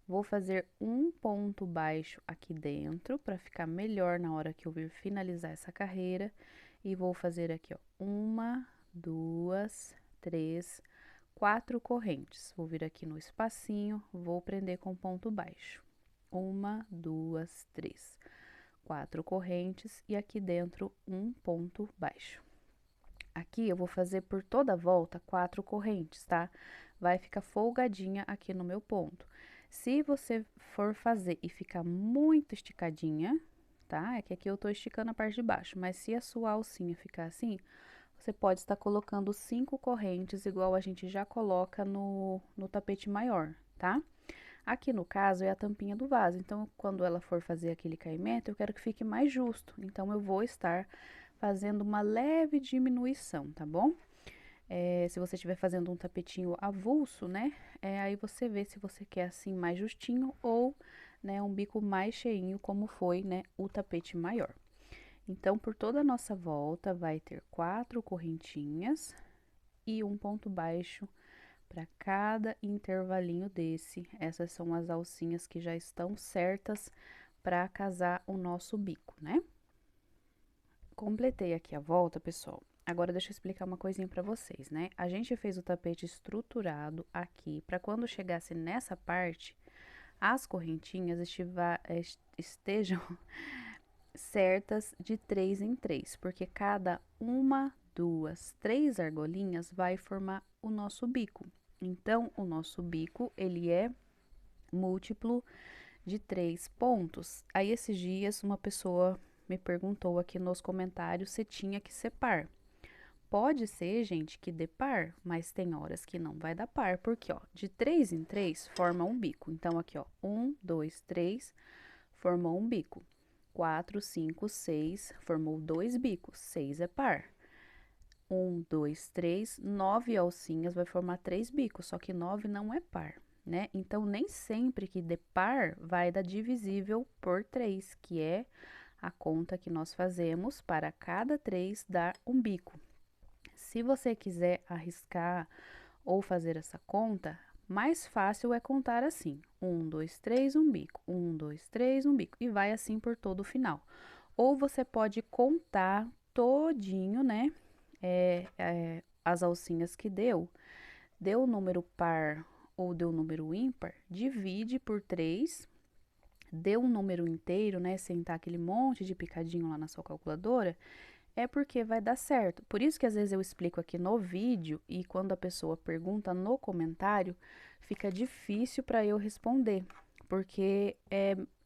Vou fazer um ponto baixo aqui dentro, para ficar melhor na hora que eu vir finalizar essa carreira. E vou fazer aqui, ó, 1, 2, 3, 4 correntes. Vou vir aqui no espacinho, vou prender com ponto baixo. 1, 2, 3, 4 correntes e aqui dentro um ponto baixo. Aqui eu vou fazer por toda a volta 4 correntes, tá? Vai ficar folgadinha aqui no meu ponto. Se você for fazer e ficar muito esticadinha, tá? É que aqui eu tô esticando a parte de baixo, mas se a sua alcinha ficar assim, você pode estar colocando 5 correntes, igual a gente já coloca no tapete maior, tá? Aqui no caso é a tampinha do vaso, então quando ela for fazer aquele caimento, eu quero que fique mais justo. Então eu vou estar fazendo uma leve diminuição, tá bom? Se você estiver fazendo um tapetinho avulso, né? Aí você vê se você quer assim mais justinho ou, né, um bico mais cheinho, como foi, né, o tapete maior. Então, por toda a nossa volta, vai ter 4 correntinhas e um ponto baixo para cada intervalinho desse. Essas são as alcinhas que já estão certas para casar o nosso bico, né? Completei aqui a volta, pessoal. Agora deixa eu explicar uma coisinha para vocês, né? A gente fez o tapete estruturado aqui para quando chegasse nessa parte, as correntinhas estejam certas de 3 em 3, porque cada 1, 2, 3 argolinhas vai formar o nosso bico. Então, o nosso bico, ele é múltiplo de 3 pontos. Aí, esses dias, uma pessoa me perguntou aqui nos comentários se tinha que ser par. Pode ser, gente, que dê par, mas tem horas que não vai dar par, porque, ó, de 3 em 3 forma um bico. Então, aqui, ó, 1, 2, 3, formou um bico. 4, 5, 6, formou 2 bicos, 6 é par. 1, 2, 3, 9 alcinhas vai formar 3 bicos, só que 9 não é par, né? Então, nem sempre que dê par vai dar divisível por 3, que é a conta que nós fazemos para cada 3 dar um bico. Se você quiser arriscar ou fazer essa conta, mais fácil é contar assim: 1, 2, 3, um bico, 1, 2, 3, um bico, e vai assim por todo o final. Ou você pode contar todinho, né? As alcinhas que deu o número par ou deu o número ímpar, divide por 3, deu um número inteiro, né? Sentar aquele monte de picadinho lá na sua calculadora, é porque vai dar certo. Por isso que às vezes eu explico aqui no vídeo e quando a pessoa pergunta no comentário, fica difícil para eu responder, porque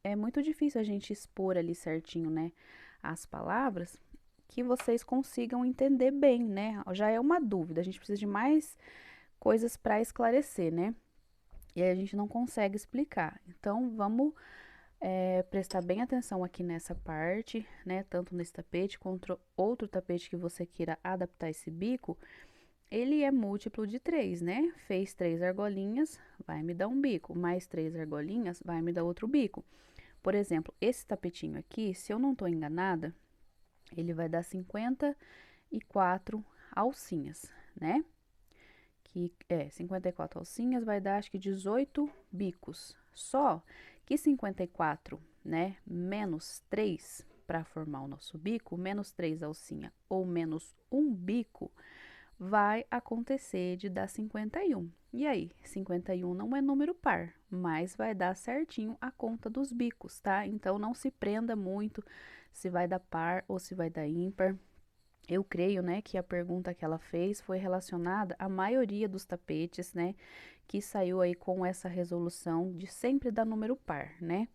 é muito difícil a gente expor ali certinho, né, as palavras, que vocês consigam entender bem, né? Já é uma dúvida, a gente precisa de mais coisas para esclarecer, né? E aí a gente não consegue explicar. Então, vamos prestar bem atenção aqui nessa parte, né? Tanto nesse tapete quanto outro tapete que você queira adaptar esse bico, ele é múltiplo de 3, né? Fez 3 argolinhas, vai me dar um bico, mais 3 argolinhas, vai me dar outro bico. Por exemplo, esse tapetinho aqui, se eu não tô enganada, ele vai dar 54 alcinhas, né? Que 54 alcinhas vai dar acho que 18 bicos. Só que 54, né, menos 3 para formar o nosso bico, menos 3 alcinha ou menos um bico, vai acontecer de dar 51. E aí, 51 não é número par, mas vai dar certinho a conta dos bicos, tá? Então, não se prenda muito se vai dar par ou se vai dar ímpar. Eu creio, né, que a pergunta que ela fez foi relacionada à maioria dos tapetes, né, que saiu aí com essa resolução de sempre dar número par, né?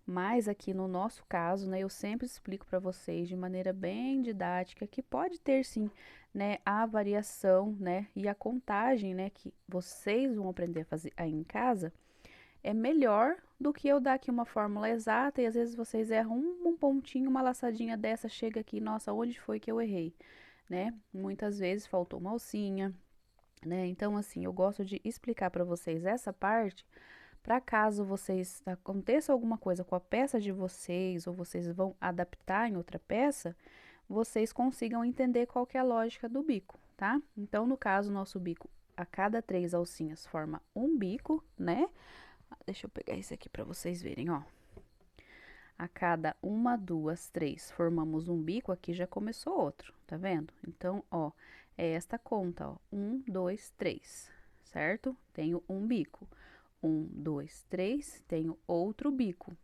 Mas aqui no nosso caso, né, eu sempre explico para vocês de maneira bem didática que pode ter sim, né, a variação, né, e a contagem, né, que vocês vão aprender a fazer aí em casa é melhor do que eu dar aqui uma fórmula exata e às vezes vocês erram um pontinho, uma laçadinha dessa, chega aqui, nossa, onde foi que eu errei, né? Muitas vezes faltou uma alcinha, né? Então, assim, eu gosto de explicar para vocês essa parte, para caso vocês aconteça alguma coisa com a peça de vocês ou vocês vão adaptar em outra peça, vocês consigam entender qual que é a lógica do bico, tá? Então, no caso, nosso bico, a cada 3 alcinhas forma um bico, né? Deixa eu pegar esse aqui para vocês verem, ó. A cada uma, duas, três, formamos um bico, aqui já começou outro, tá vendo? Então, ó, é esta conta, ó, 1, 2, 3, certo? Tenho um bico. 1, 2, 3, tenho outro bico.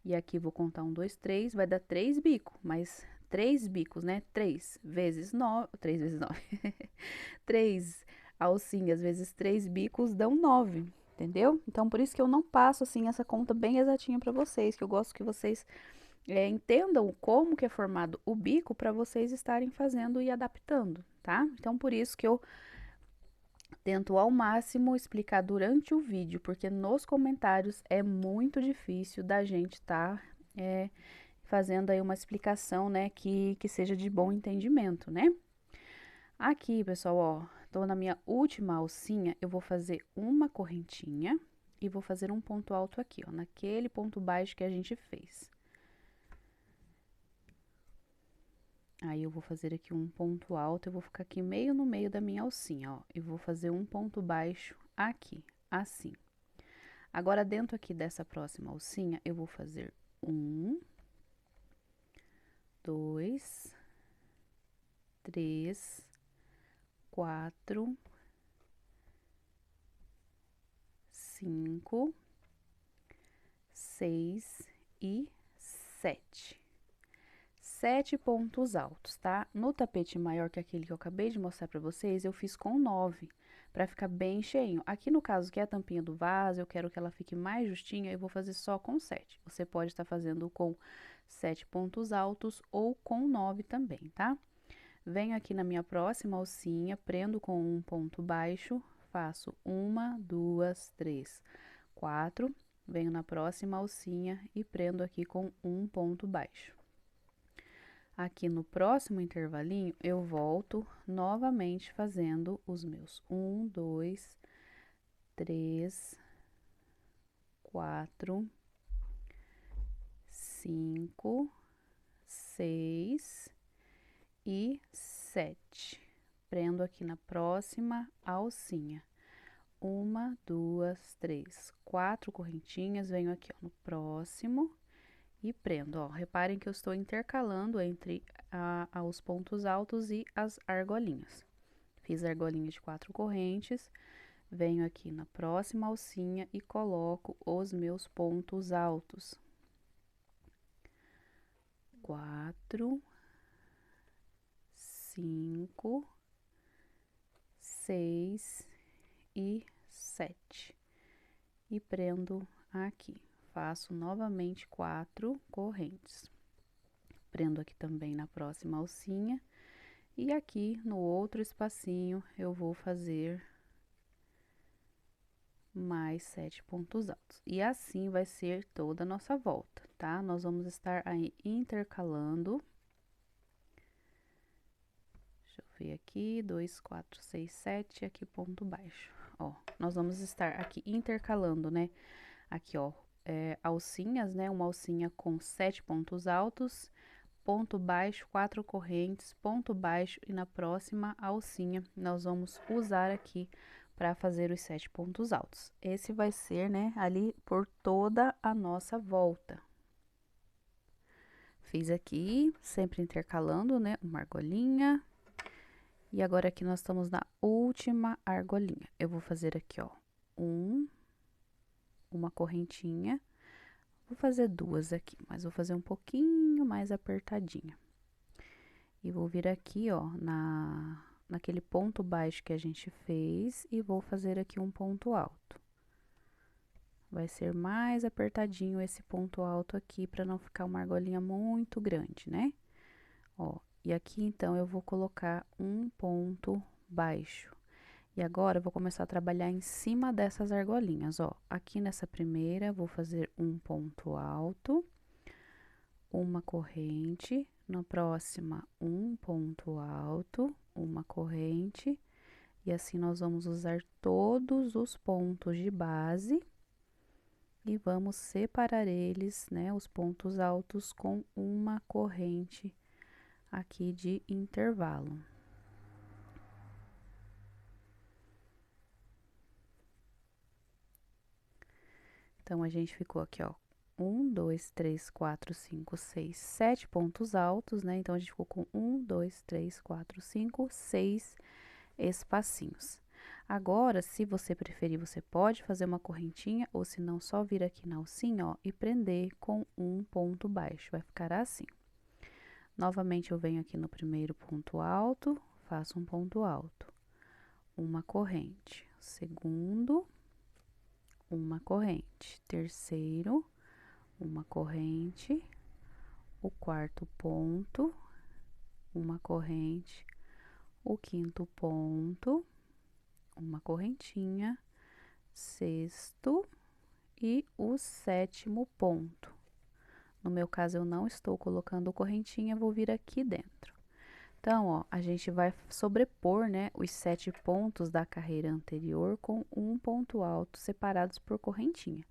E aqui vou contar 1, 2, 3, vai dar 3 bicos, mas 3 bicos, né? 3 vezes 9, 3 vezes 9, 3 alcinhas vezes 3 bicos dão 9, entendeu? Então, por isso que eu não passo, assim, essa conta bem exatinha para vocês, que eu gosto que vocês entendam como que é formado o bico para vocês estarem fazendo e adaptando, tá? Então, por isso que eu tento ao máximo explicar durante o vídeo, porque nos comentários é muito difícil da gente estar fazendo aí uma explicação, né, que seja de bom entendimento, né? Aqui, pessoal, ó, tô na minha última alcinha, eu vou fazer uma correntinha e vou fazer um ponto alto aqui, ó, naquele ponto baixo que a gente fez. Aí, eu vou fazer aqui um ponto alto, eu vou ficar aqui meio no meio da minha alcinha, ó, e vou fazer um ponto baixo aqui, assim. Agora, dentro aqui dessa próxima alcinha, eu vou fazer 1, 2, 3, 4, 5, 6 e 7. 7 pontos altos, tá? No tapete maior que aquele que eu acabei de mostrar pra vocês, eu fiz com 9, pra ficar bem cheinho. Aqui no caso, que é a tampinha do vaso, eu quero que ela fique mais justinha, eu vou fazer só com 7. Você pode estar fazendo com 7 pontos altos ou com 9 também, tá? Venho aqui na minha próxima alcinha, prendo com um ponto baixo, faço 1, 2, 3, 4, venho na próxima alcinha e prendo aqui com um ponto baixo. Aqui no próximo intervalinho, eu volto novamente fazendo os meus 1, 2, 3, 4, 5, 6 e 7. Prendo aqui na próxima alcinha. 1, 2, 3, 4 correntinhas, venho aqui, ó, no próximo e prendo, ó. Reparem que eu estou intercalando entre os pontos altos e as argolinhas. Fiz a argolinha de 4 correntes, venho aqui na próxima alcinha e coloco os meus pontos altos. 4, 5, 6 e 7. E prendo aqui. Faço novamente 4 correntes. Prendo aqui também na próxima alcinha. E aqui no outro espacinho, eu vou fazer mais 7 pontos altos. E assim vai ser toda a nossa volta, tá? Nós vamos estar aí intercalando. Deixa eu ver aqui, 2, 4, 6, 7, aqui ponto baixo. Ó, nós vamos estar aqui intercalando, né? Aqui, ó, alcinhas, né? Uma alcinha com 7 pontos altos, ponto baixo, 4 correntes, ponto baixo e na próxima alcinha nós vamos usar aqui para fazer os 7 pontos altos. Esse vai ser, né, ali por toda a nossa volta. Fiz aqui, sempre intercalando, né, uma argolinha. E agora aqui nós estamos na última argolinha. Eu vou fazer aqui, ó, uma correntinha. Vou fazer 2 aqui, mas vou fazer um pouquinho mais apertadinha. E vou vir aqui, ó, naquele ponto baixo que a gente fez e vou fazer aqui um ponto alto. vai ser mais apertadinho esse ponto alto aqui, para não ficar uma argolinha muito grande, né? Ó, e aqui então eu vou colocar um ponto baixo. E agora eu vou começar a trabalhar em cima dessas argolinhas, ó. Aqui nessa primeira, vou fazer um ponto alto, uma corrente. Na próxima, um ponto alto, uma corrente. E assim nós vamos usar todos os pontos de base e vamos separar eles, né, os pontos altos com uma corrente aqui de intervalo. Então, a gente ficou aqui, ó, 1, 2, 3, 4, 5, 6, 7 pontos altos, né? Então, a gente ficou com 1, 2, 3, 4, 5, 6 espacinhos. Agora, se você preferir, você pode fazer uma correntinha, ou se não, só vir aqui na alcinha, ó, e prender com um ponto baixo. Vai ficar assim. Novamente, eu venho aqui no primeiro ponto alto, faço um ponto alto, uma corrente. Segundo, uma corrente. Terceiro, uma corrente. O quarto ponto, uma corrente. O quinto ponto, uma correntinha. Sexto e o sétimo ponto. No meu caso, eu não estou colocando correntinha, vou vir aqui dentro. Então, ó, a gente vai sobrepor, né, os 7 pontos da carreira anterior com um ponto alto separados por correntinha.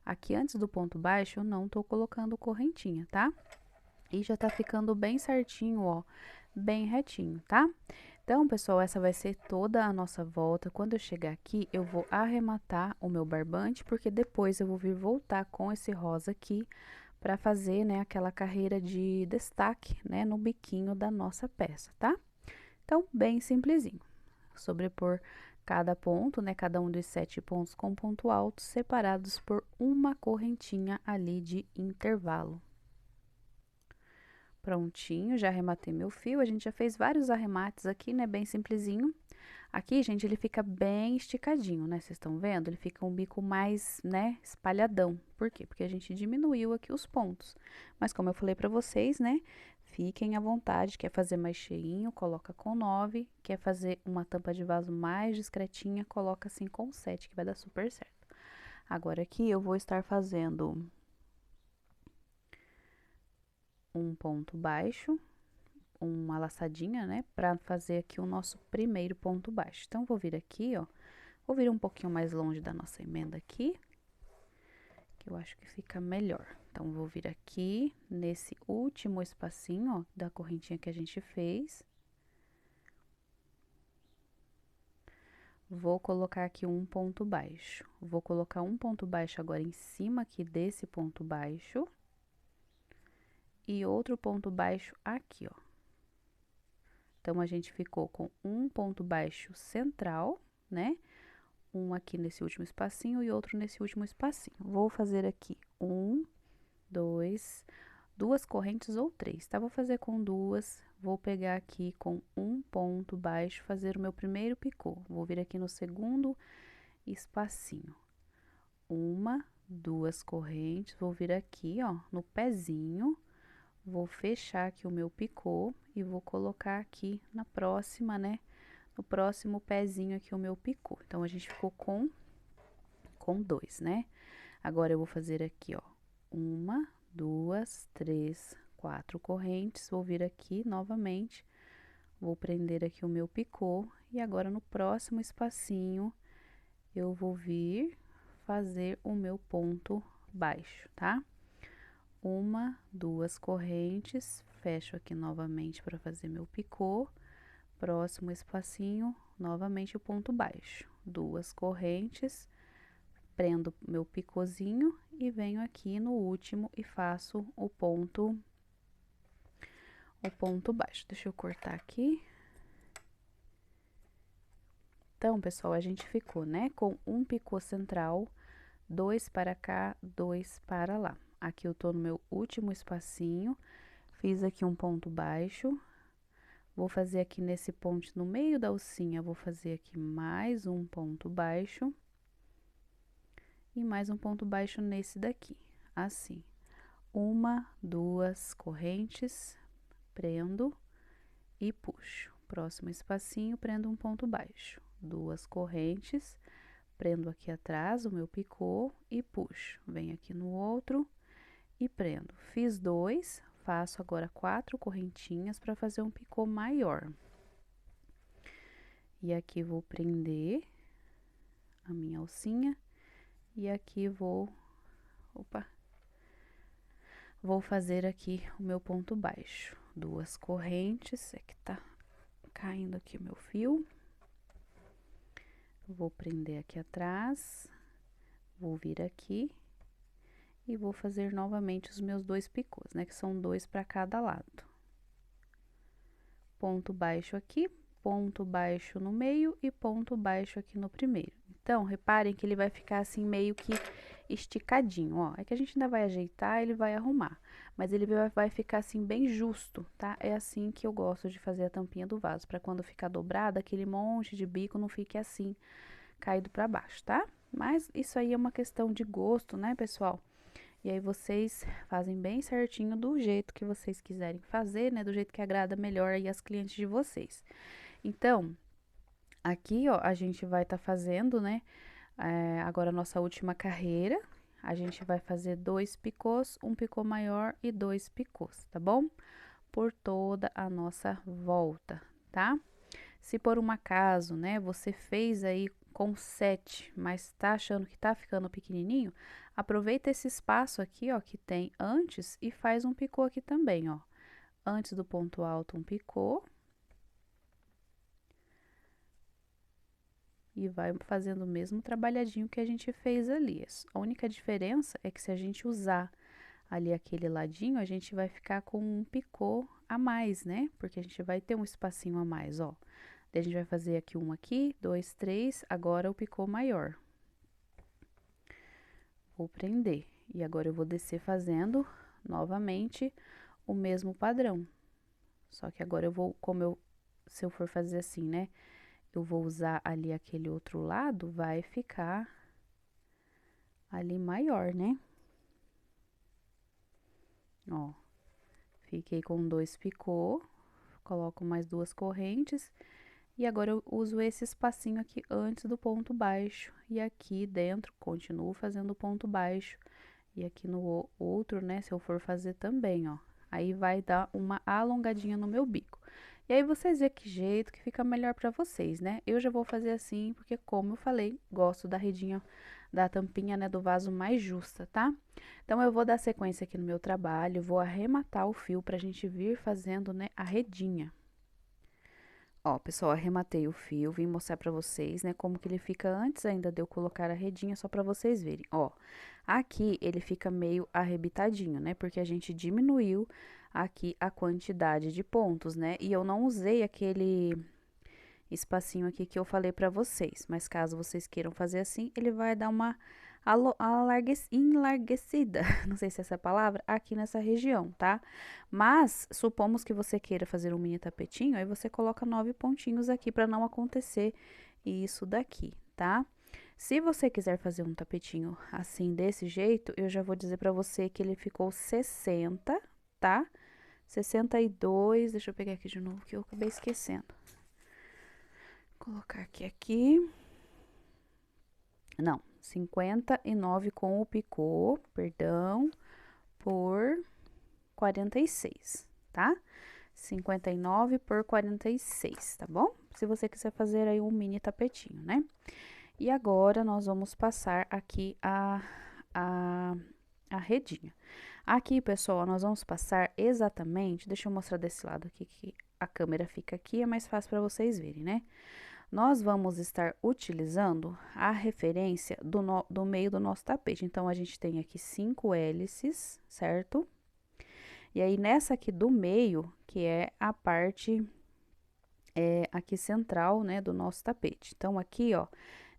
Aqui, antes do ponto baixo, eu não tô colocando correntinha, tá? E já tá ficando bem certinho, ó, bem retinho, tá? Então, pessoal, essa vai ser toda a nossa volta. Quando eu chegar aqui, eu vou arrematar o meu barbante, porque depois eu vou vir voltar com esse rosa aqui para fazer, né, aquela carreira de destaque, né, no biquinho da nossa peça, tá? Então, bem simplesinho. Sobrepor cada ponto, né, cada um dos 7 pontos com ponto alto, separados por uma correntinha ali de intervalo. Prontinho, já arrematei meu fio, a gente já fez vários arremates aqui, né, bem simplesinho. Aqui, gente, ele fica bem esticadinho, né, vocês estão vendo? Ele fica um bico mais, né, espalhadão. Por quê? Porque a gente diminuiu aqui os pontos. Mas como eu falei pra vocês, né, fiquem à vontade, quer fazer mais cheinho, coloca com 9, quer fazer uma tampa de vaso mais discretinha, coloca assim com 7, que vai dar super certo. Agora aqui eu vou estar fazendo um ponto baixo, uma laçadinha, né, pra fazer aqui o nosso primeiro ponto baixo. Então, vou vir aqui, ó, vou vir um pouquinho mais longe da nossa emenda aqui, que eu acho que fica melhor. Então, vou vir aqui nesse último espacinho, ó, da correntinha que a gente fez. Vou colocar aqui um ponto baixo. Vou colocar um ponto baixo agora em cima aqui desse ponto baixo. E outro ponto baixo aqui, ó. Então, a gente ficou com um ponto baixo central, né? Um aqui nesse último espacinho e outro nesse último espacinho. Vou fazer aqui duas correntes ou 3, tá? Vou fazer com duas, vou pegar aqui com um ponto baixo, fazer o meu primeiro picô. Vou vir aqui no segundo espacinho. Duas correntes, vou vir aqui, ó, no pezinho, vou fechar aqui o meu picô e vou colocar aqui na próxima, né? No próximo pezinho aqui o meu picô. Então, a gente ficou com 2, né? Agora, eu vou fazer aqui, ó, 1, 2, 3, 4 correntes. Vou vir aqui novamente, vou prender aqui o meu picô. E agora, no próximo espacinho, eu vou vir fazer o meu ponto baixo, tá? 1, 2 correntes, fecho aqui novamente para fazer meu picô. Próximo espacinho, novamente o ponto baixo, 2 correntes, prendo meu picôzinho e venho aqui no último e faço o ponto baixo. Deixa eu cortar aqui. Então, pessoal, a gente ficou, né, com um picô central, 2 para cá, 2 para lá. Aqui eu tô no meu último espacinho, fiz aqui um ponto baixo. Vou fazer aqui nesse ponto no meio da alcinha, vou fazer aqui mais um ponto baixo. e mais um ponto baixo nesse daqui, assim. Uma, duas correntes, prendo e puxo. Próximo espacinho, prendo um ponto baixo, duas correntes, prendo aqui atrás o meu picô e puxo. Venho aqui no outro e prendo. Fiz dois, faço agora 4 correntinhas para fazer um picô maior. E aqui vou prender a minha alcinha e aqui vou fazer aqui o meu ponto baixo. Duas correntes, é que tá caindo aqui o meu fio. Vou prender aqui atrás, vou vir aqui e vou fazer novamente os meus 2 picôs, né? Que são 2 para cada lado. Ponto baixo aqui, ponto baixo no meio e ponto baixo aqui no primeiro. Então, reparem que ele vai ficar assim meio que esticadinho, ó. É que a gente ainda vai ajeitar, ele vai arrumar, mas ele vai ficar assim bem justo, tá? É assim que eu gosto de fazer a tampinha do vaso, para quando ficar dobrada, aquele monte de bico não fique assim, caído para baixo, tá? Mas isso aí é uma questão de gosto, né, pessoal? E aí vocês fazem bem certinho do jeito que vocês quiserem fazer, né? Do jeito que agrada melhor aí as clientes de vocês. Então, aqui, ó, a gente vai tá fazendo, né? Agora a nossa última carreira. A gente vai fazer 2 picôs, um picô maior e 2 picôs, tá bom? Por toda a nossa volta, tá? Se por um acaso, né, você fez aí com 7, mas tá achando que tá ficando pequenininho, aproveita esse espaço aqui, ó, que tem antes e faz um picô aqui também, ó. Antes do ponto alto, um picô. E vai fazendo o mesmo trabalhadinho que a gente fez ali. A única diferença é que se a gente usar ali aquele ladinho, a gente vai ficar com um picô a mais, né? Porque a gente vai ter um espacinho a mais, ó. Daí a gente vai fazer aqui um aqui, 2, 3, agora o picô maior. Vou prender. E agora eu vou descer fazendo novamente o mesmo padrão. Só que agora eu vou, se eu for fazer assim, né? Eu vou usar ali aquele outro lado, vai ficar ali maior, né? Ó, fiquei com 2 picô, coloco mais 2 correntes. E agora eu uso esse espacinho aqui antes do ponto baixo. E aqui dentro, continuo fazendo o ponto baixo. E aqui no outro, né, se eu for fazer também, ó. Aí vai dar uma alongadinha no meu bico. E aí vocês vê que jeito que fica melhor pra vocês, né? Eu já vou fazer assim, porque como eu falei, gosto da redinha, da tampinha, né, do vaso mais justa, tá? Então, eu vou dar sequência aqui no meu trabalho, vou arrematar o fio pra gente vir fazendo, né, a redinha. Ó, pessoal, arrematei o fio, vim mostrar pra vocês, né, como que ele fica antes ainda de eu colocar a redinha, só pra vocês verem. Ó, aqui ele fica meio arrebitadinho, né, porque a gente diminuiu aqui a quantidade de pontos, né, e eu não usei aquele espacinho aqui que eu falei pra vocês, mas caso vocês queiram fazer assim, ele vai dar uma enlarguecida, não sei se é essa a palavra, aqui nessa região, tá? Mas, supomos que você queira fazer um mini tapetinho, aí você coloca 9 pontinhos aqui para não acontecer isso daqui, tá? Se você quiser fazer um tapetinho assim, desse jeito, eu já vou dizer para você que ele ficou 60, tá? 62, deixa eu pegar aqui de novo que eu acabei esquecendo. Colocar aqui. Não, 59 com o picô, perdão, por 46, tá? 59 por 46, tá bom? Se você quiser fazer aí um mini tapetinho, né? E agora, nós vamos passar aqui a redinha. Aqui, pessoal, nós vamos passar exatamente, deixa eu mostrar desse lado aqui, que a câmera fica aqui, é mais fácil para vocês verem, né? Nós vamos estar utilizando a referência do meio do nosso tapete. Então, a gente tem aqui 5 hélices, certo? E aí, nessa aqui do meio, que é a parte aqui central, né, do nosso tapete. Então, aqui, ó,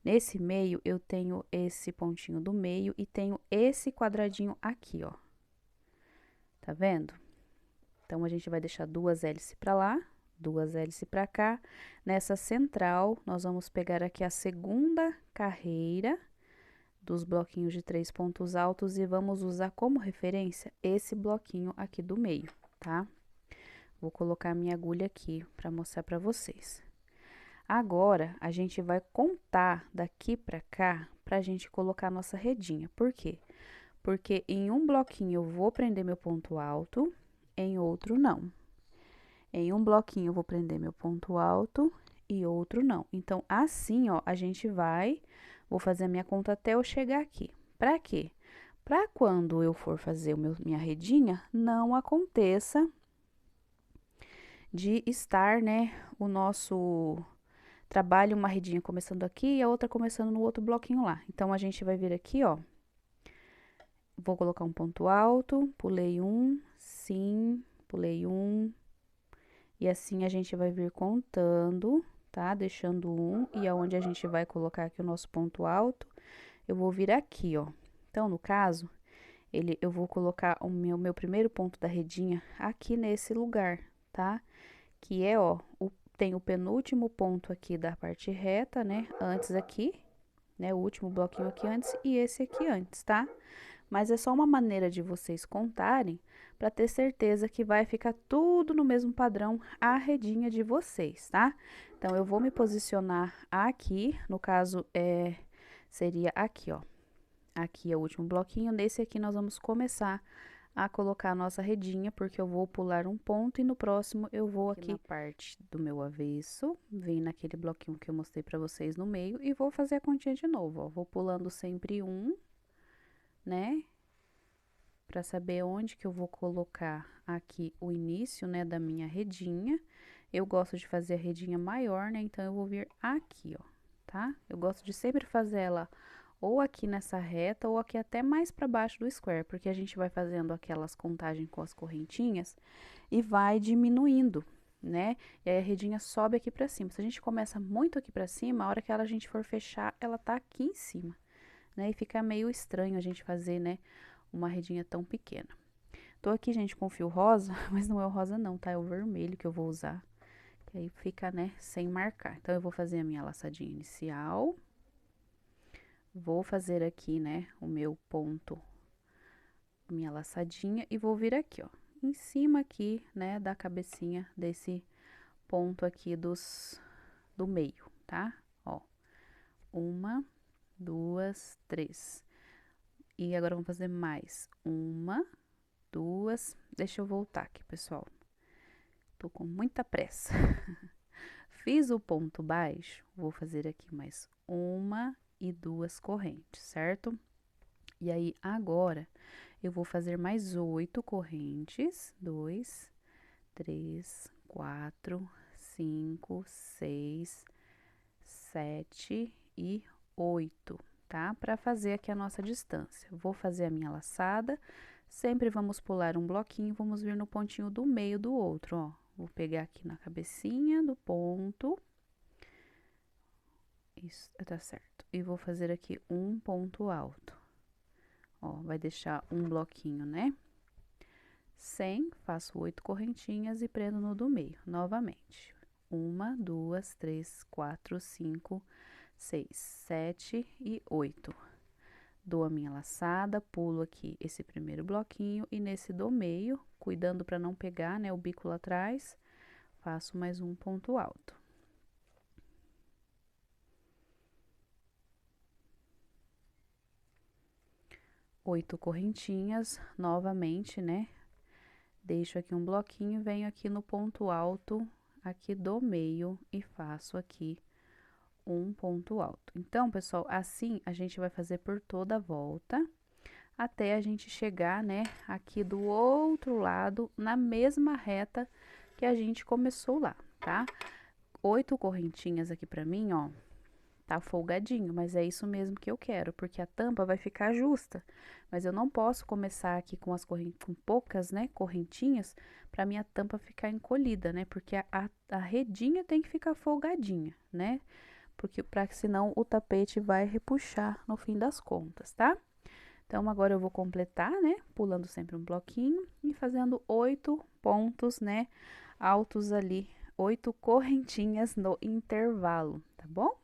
nesse meio, eu tenho esse pontinho do meio e tenho esse quadradinho aqui, ó. Tá vendo? Então, a gente vai deixar 2 hélices pra lá, 2 hélices pra cá. Nessa central, nós vamos pegar aqui a segunda carreira dos bloquinhos de 3 pontos altos e vamos usar como referência esse bloquinho aqui do meio, tá? Vou colocar minha agulha aqui para mostrar para vocês. Agora, a gente vai contar daqui pra cá pra gente colocar nossa redinha. Por quê? Porque em um bloquinho eu vou prender meu ponto alto, em outro não. Em um bloquinho eu vou prender meu ponto alto e outro não. Então, assim, ó, a gente vou fazer a minha conta até eu chegar aqui. Pra quê? Pra quando eu for fazer minha redinha, não aconteça de estar, né, o nosso trabalho, uma redinha começando aqui e a outra começando no outro bloquinho lá. Então, a gente vai vir aqui, ó. Vou colocar um ponto alto, pulei um, sim, pulei um. E assim a gente vai vir contando, tá? Deixando um, e aonde a gente vai colocar aqui o nosso ponto alto, eu vou vir aqui, ó. Então, no caso, eu vou colocar o meu primeiro ponto da redinha aqui nesse lugar, tá? Que é, ó, tem o penúltimo ponto aqui da parte reta, né? Antes aqui, né? O último bloquinho aqui antes e esse aqui antes, tá? Mas é só uma maneira de vocês contarem para ter certeza que vai ficar tudo no mesmo padrão a redinha de vocês, tá? Então, eu vou me posicionar aqui, no caso, seria aqui, ó. Aqui é o último bloquinho, nesse aqui nós vamos começar a colocar a nossa redinha, porque eu vou pular um ponto e no próximo eu vou aqui na parte do meu avesso, vem naquele bloquinho que eu mostrei pra vocês no meio e vou fazer a continha de novo, ó. Vou pulando sempre um, né? Pra saber onde que eu vou colocar aqui o início, né, da minha redinha. Eu gosto de fazer a redinha maior, né? Então, eu vou vir aqui, ó, tá? Eu gosto de sempre fazer ela ou aqui nessa reta ou aqui até mais para baixo do square, porque a gente vai fazendo aquelas contagens com as correntinhas e vai diminuindo, né? E aí a redinha sobe aqui para cima. Se a gente começa muito aqui para cima, a hora que a gente for fechar, ela tá aqui em cima, né? E fica meio estranho a gente fazer, né, uma redinha tão pequena. Tô aqui, gente, com fio rosa, mas não é o rosa não, tá? É o vermelho que eu vou usar, que aí fica, né, sem marcar. Então, eu vou fazer a minha laçadinha inicial. Vou fazer aqui, né, o meu ponto, minha laçadinha, e vou vir aqui, ó, em cima aqui, né, da cabecinha desse ponto aqui do meio, tá? Ó, uma, duas, três. E agora, vamos fazer mais uma, duas, deixa eu voltar aqui, pessoal. Tô com muita pressa. Fiz o ponto baixo, vou fazer aqui mais uma e duas correntes, certo? E aí, agora, eu vou fazer mais 8 correntes. 2, 3, 4, 5, 6, 7 e 8, tá? Para fazer aqui a nossa distância. Vou fazer a minha laçada. Sempre vamos pular um bloquinho, vamos vir no pontinho do meio do outro, ó. Vou pegar aqui na cabecinha do ponto. Isso, tá certo. E vou fazer aqui um ponto alto. Ó, vai deixar um bloquinho, né? 100, faço 8 correntinhas e prendo no do meio, novamente. 1, 2, 3, 4, 5, 6, 7 e 8. Dou a minha laçada, pulo aqui esse primeiro bloquinho e nesse do meio, cuidando para não pegar, né, o bico lá atrás, faço mais um ponto alto. Oito correntinhas, novamente, né? Deixo aqui um bloquinho, venho aqui no ponto alto, aqui do meio e faço aqui um ponto alto. Então, pessoal, assim a gente vai fazer por toda a volta, até a gente chegar, né, aqui do outro lado, na mesma reta que a gente começou lá, tá? 8 correntinhas aqui pra mim, ó, tá folgadinho, mas é isso mesmo que eu quero, porque a tampa vai ficar justa. Mas eu não posso começar aqui com com poucas, né, correntinhas, pra minha tampa ficar encolhida, né? Porque a redinha tem que ficar folgadinha, né? Porque senão o tapete vai repuxar no fim das contas, tá? Então, agora eu vou completar, né? Pulando sempre um bloquinho e fazendo 8 pontos, né? Altos ali, 8 correntinhas no intervalo, tá bom?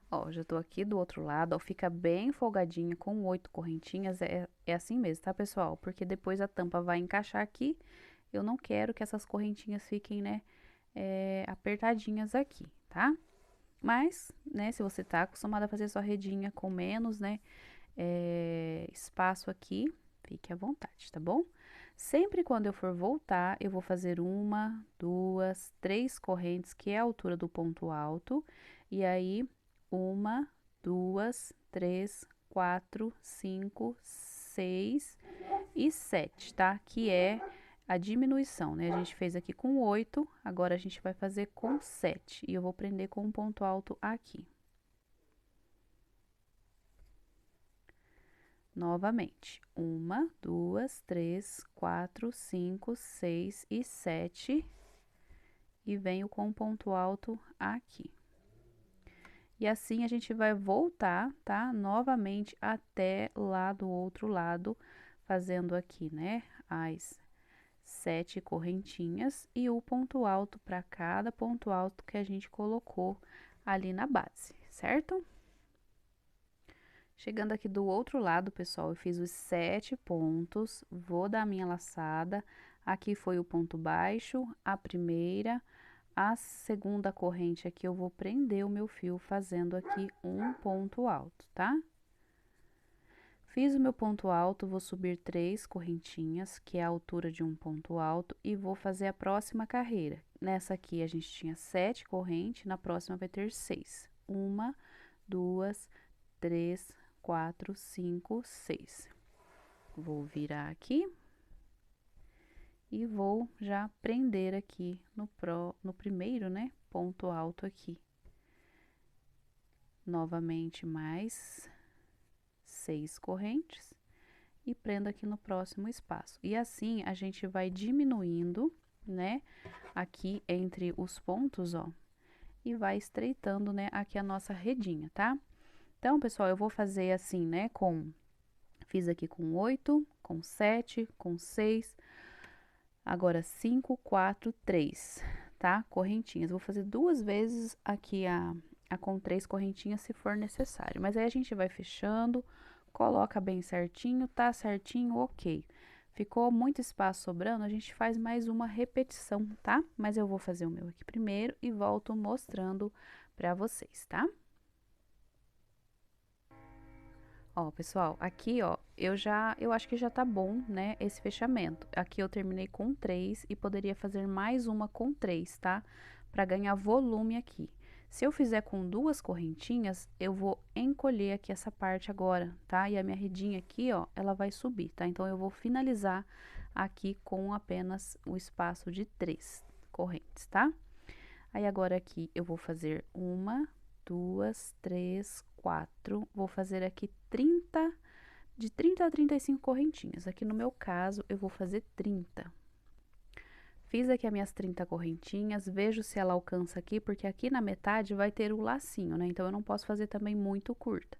Ó, já tô aqui do outro lado, ó, fica bem folgadinha com 8 correntinhas, é assim mesmo, tá, pessoal? Porque depois a tampa vai encaixar aqui, eu não quero que essas correntinhas fiquem, né, apertadinhas aqui, tá? Mas, né, se você tá acostumada a fazer sua redinha com menos, né, espaço aqui, fique à vontade, tá bom? Sempre quando eu for voltar, eu vou fazer uma, duas, três correntes, que é a altura do ponto alto, e aí, uma, duas, três, quatro, cinco, seis e sete, tá? Que é a diminuição, né? A gente fez aqui com 8, agora a gente vai fazer com 7. E eu vou prender com um ponto alto aqui. Novamente, 1, 2, 3, 4, 5, 6 e 7. E venho com um ponto alto aqui. E assim a gente vai voltar, tá? Novamente até lá do outro lado, fazendo aqui, né? As 7 correntinhas e o ponto alto para cada ponto alto que a gente colocou ali na base, certo? Chegando aqui do outro lado, pessoal, eu fiz os 7 pontos, vou dar a minha laçada, aqui foi o ponto baixo, a primeira, a segunda corrente aqui eu vou prender o meu fio fazendo aqui um ponto alto, tá? Fiz o meu ponto alto, vou subir 3 correntinhas, que é a altura de um ponto alto, e vou fazer a próxima carreira. Nessa aqui a gente tinha 7 correntes, na próxima vai ter 6. 1, 2, 3, 4, 5, 6. Vou virar aqui e vou já prender aqui no primeiro, né, ponto alto aqui. Novamente mais 6 correntes e prendo aqui no próximo espaço. E assim a gente vai diminuindo, né, aqui entre os pontos, ó, e vai estreitando, né, aqui a nossa redinha, tá? Então, pessoal, eu vou fazer assim, né, fiz aqui com 8, com 7, com 6, agora 5, 4, 3, tá? Correntinhas. Vou fazer 2 vezes aqui a com 3 correntinhas, se for necessário. Mas aí a gente vai fechando, coloca bem certinho, tá certinho, ok. Ficou muito espaço sobrando, a gente faz mais uma repetição, tá? Mas eu vou fazer o meu aqui primeiro e volto mostrando pra vocês, tá? Ó, pessoal, aqui, ó, eu acho que já tá bom, né, esse fechamento. Aqui eu terminei com 3 e poderia fazer mais uma com 3, tá? Pra ganhar volume aqui. Se eu fizer com 2 correntinhas, eu vou encolher aqui essa parte agora, tá? E a minha redinha aqui, ó, ela vai subir, tá? Então, eu vou finalizar aqui com apenas o espaço de 3 correntes, tá? Aí, agora aqui, eu vou fazer 1, 2, 3, 4. Vou fazer aqui de 30 a 35 correntinhas. Aqui no meu caso, eu vou fazer 30. Fiz aqui as minhas 30 correntinhas, vejo se ela alcança aqui, porque aqui na metade vai ter o lacinho, né? Então, eu não posso fazer também muito curta.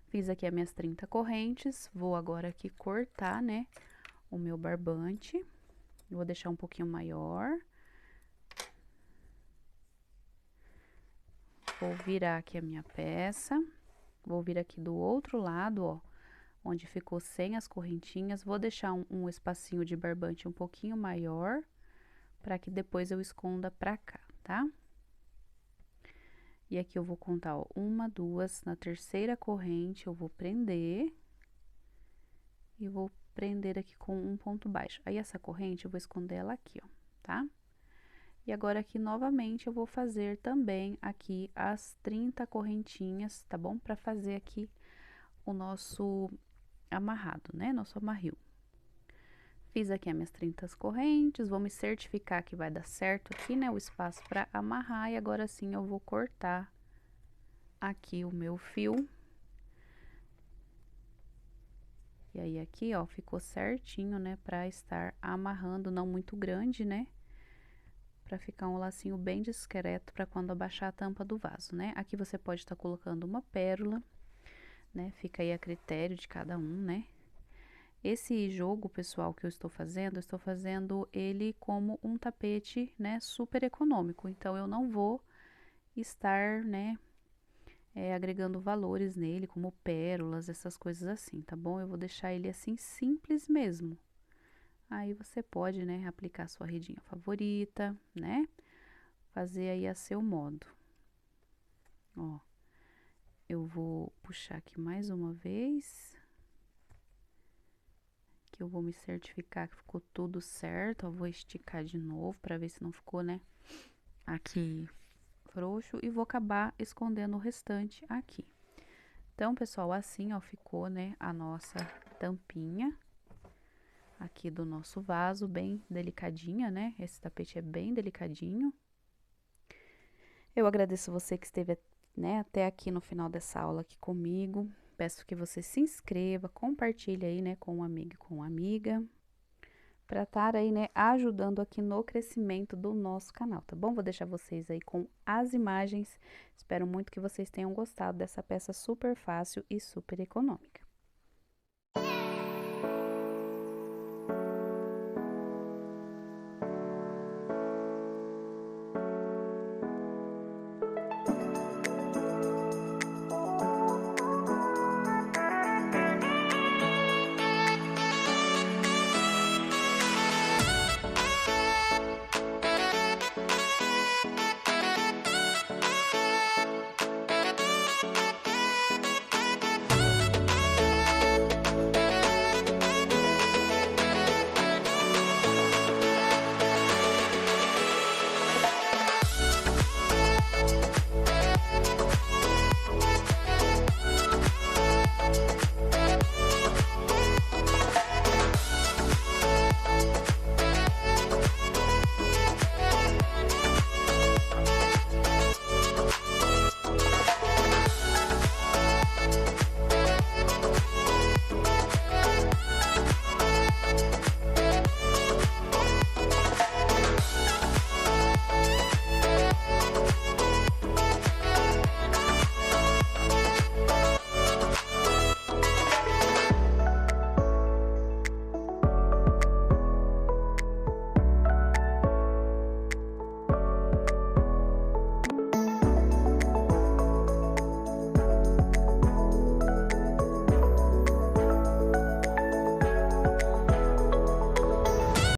Fiz aqui as minhas 30 correntes, vou agora aqui cortar, né, o meu barbante. Vou deixar um pouquinho maior. Vou virar aqui a minha peça. Vou vir aqui do outro lado, ó, onde ficou sem as correntinhas. Vou deixar um espacinho de barbante um pouquinho maior, para que depois eu esconda pra cá, tá? E aqui eu vou contar, ó, 1, 2, na terceira corrente eu vou prender. E vou prender aqui com um ponto baixo. Aí, essa corrente eu vou esconder ela aqui, ó, tá? E agora aqui, novamente, eu vou fazer também aqui as 30 correntinhas, tá bom? Pra fazer aqui o nosso amarrado, né? Nosso amarrio. Fiz aqui as minhas 30 correntes, vou me certificar que vai dar certo aqui, né? O espaço pra amarrar, e agora sim eu vou cortar aqui o meu fio. E aí, aqui, ó, ficou certinho, né? Pra estar amarrando, não muito grande, né? Pra ficar um lacinho bem discreto pra quando abaixar a tampa do vaso, né? Aqui você pode estar colocando uma pérola, né? Fica aí a critério de cada um, né? Esse jogo, pessoal, que eu estou fazendo ele como um tapete, né, super econômico. Então, eu não vou estar, né, agregando valores nele, como pérolas, essas coisas assim, tá bom? Eu vou deixar ele assim simples mesmo. Aí você pode, né, aplicar sua redinha favorita, né? Fazer aí a seu modo. Ó, eu vou puxar aqui mais uma vez. Que eu vou me certificar que ficou tudo certo. Ó, vou esticar de novo para ver se não ficou, né, aqui frouxo. E vou acabar escondendo o restante aqui. Então, pessoal, assim, ó, ficou, né, a nossa tampinha aqui do nosso vaso, bem delicadinha, né? Esse tapete é bem delicadinho. Eu agradeço você que esteve, né, até aqui no final dessa aula aqui comigo. Peço que você se inscreva, compartilhe aí, né, com um amigo e com uma amiga, para estar aí, né, ajudando aqui no crescimento do nosso canal, tá bom? Vou deixar vocês aí com as imagens. Espero muito que vocês tenham gostado dessa peça super fácil e super econômica.